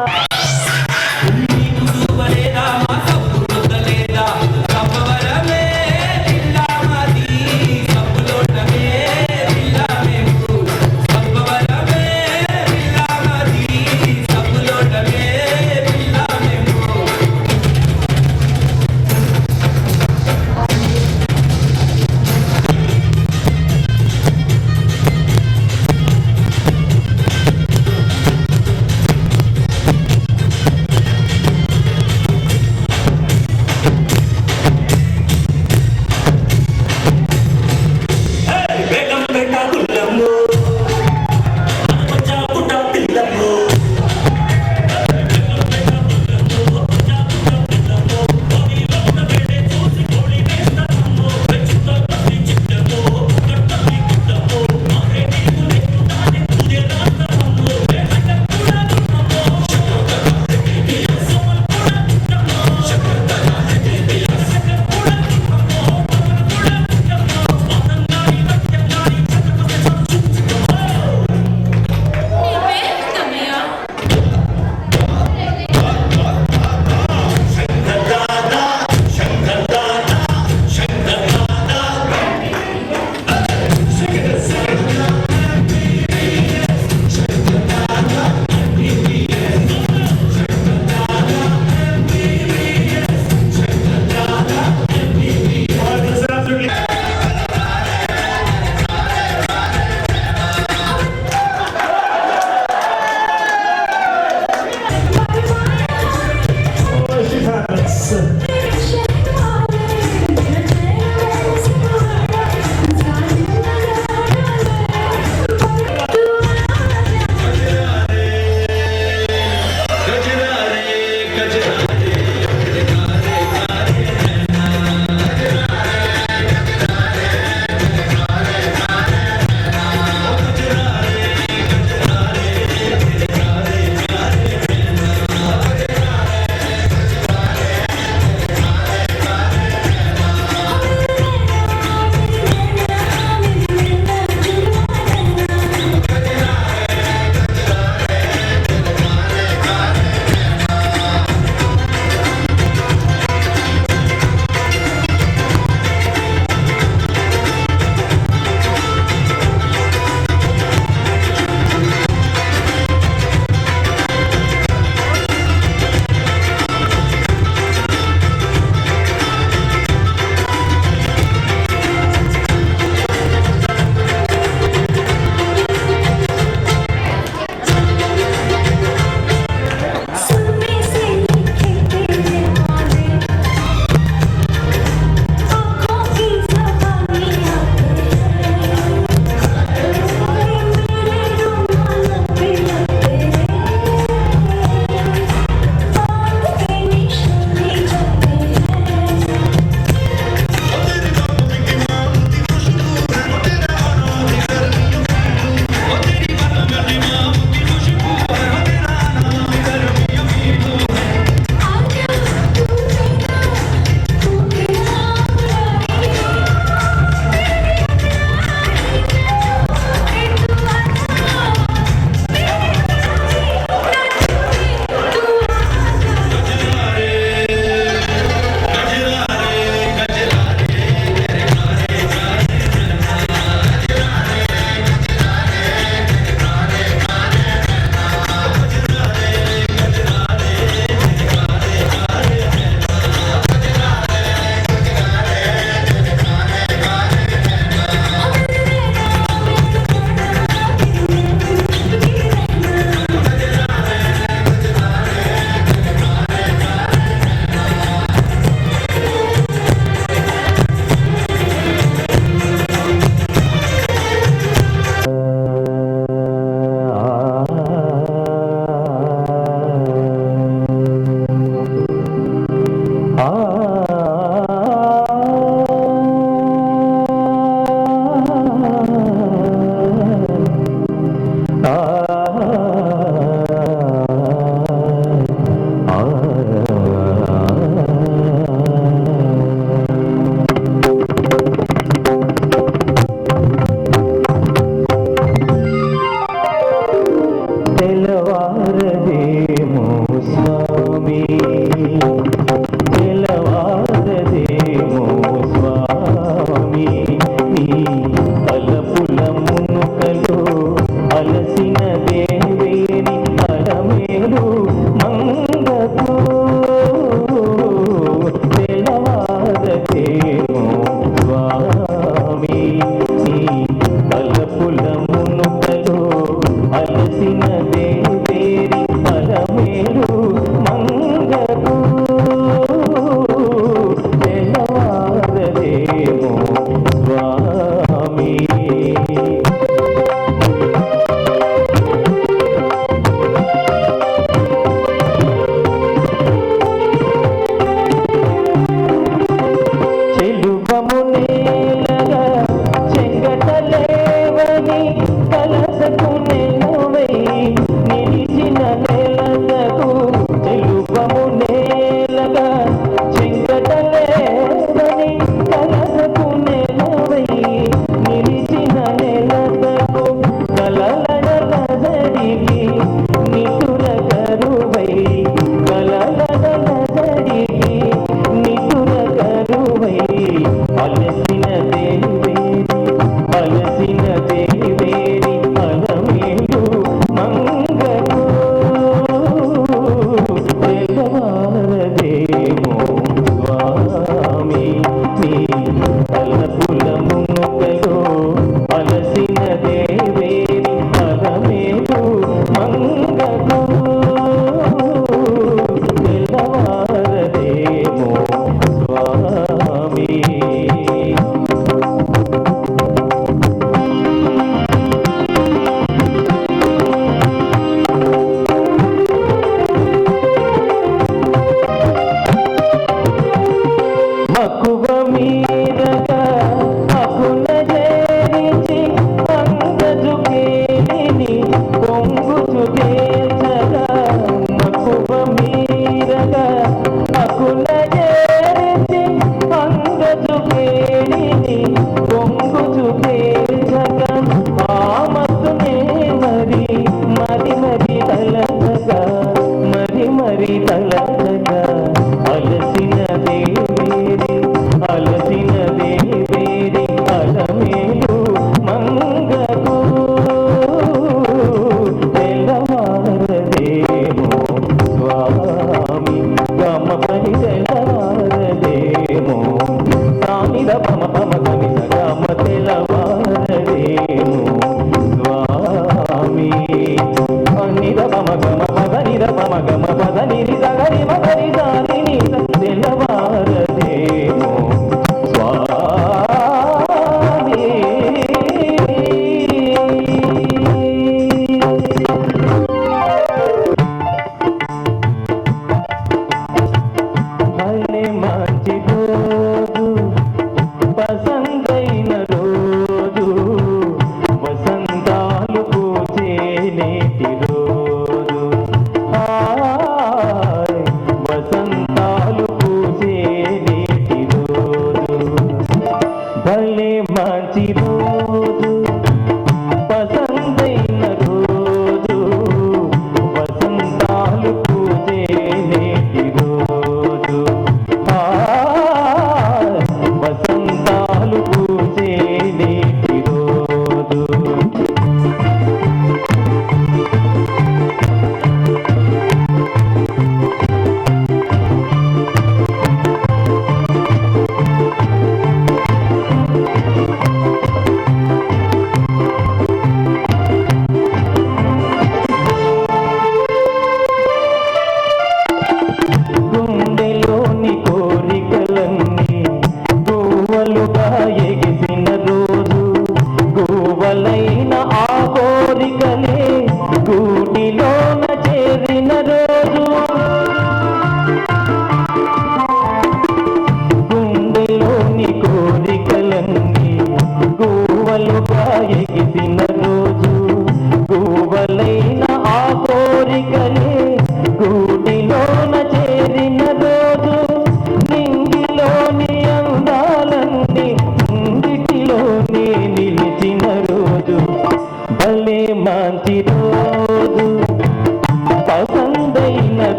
మక్కువ మీ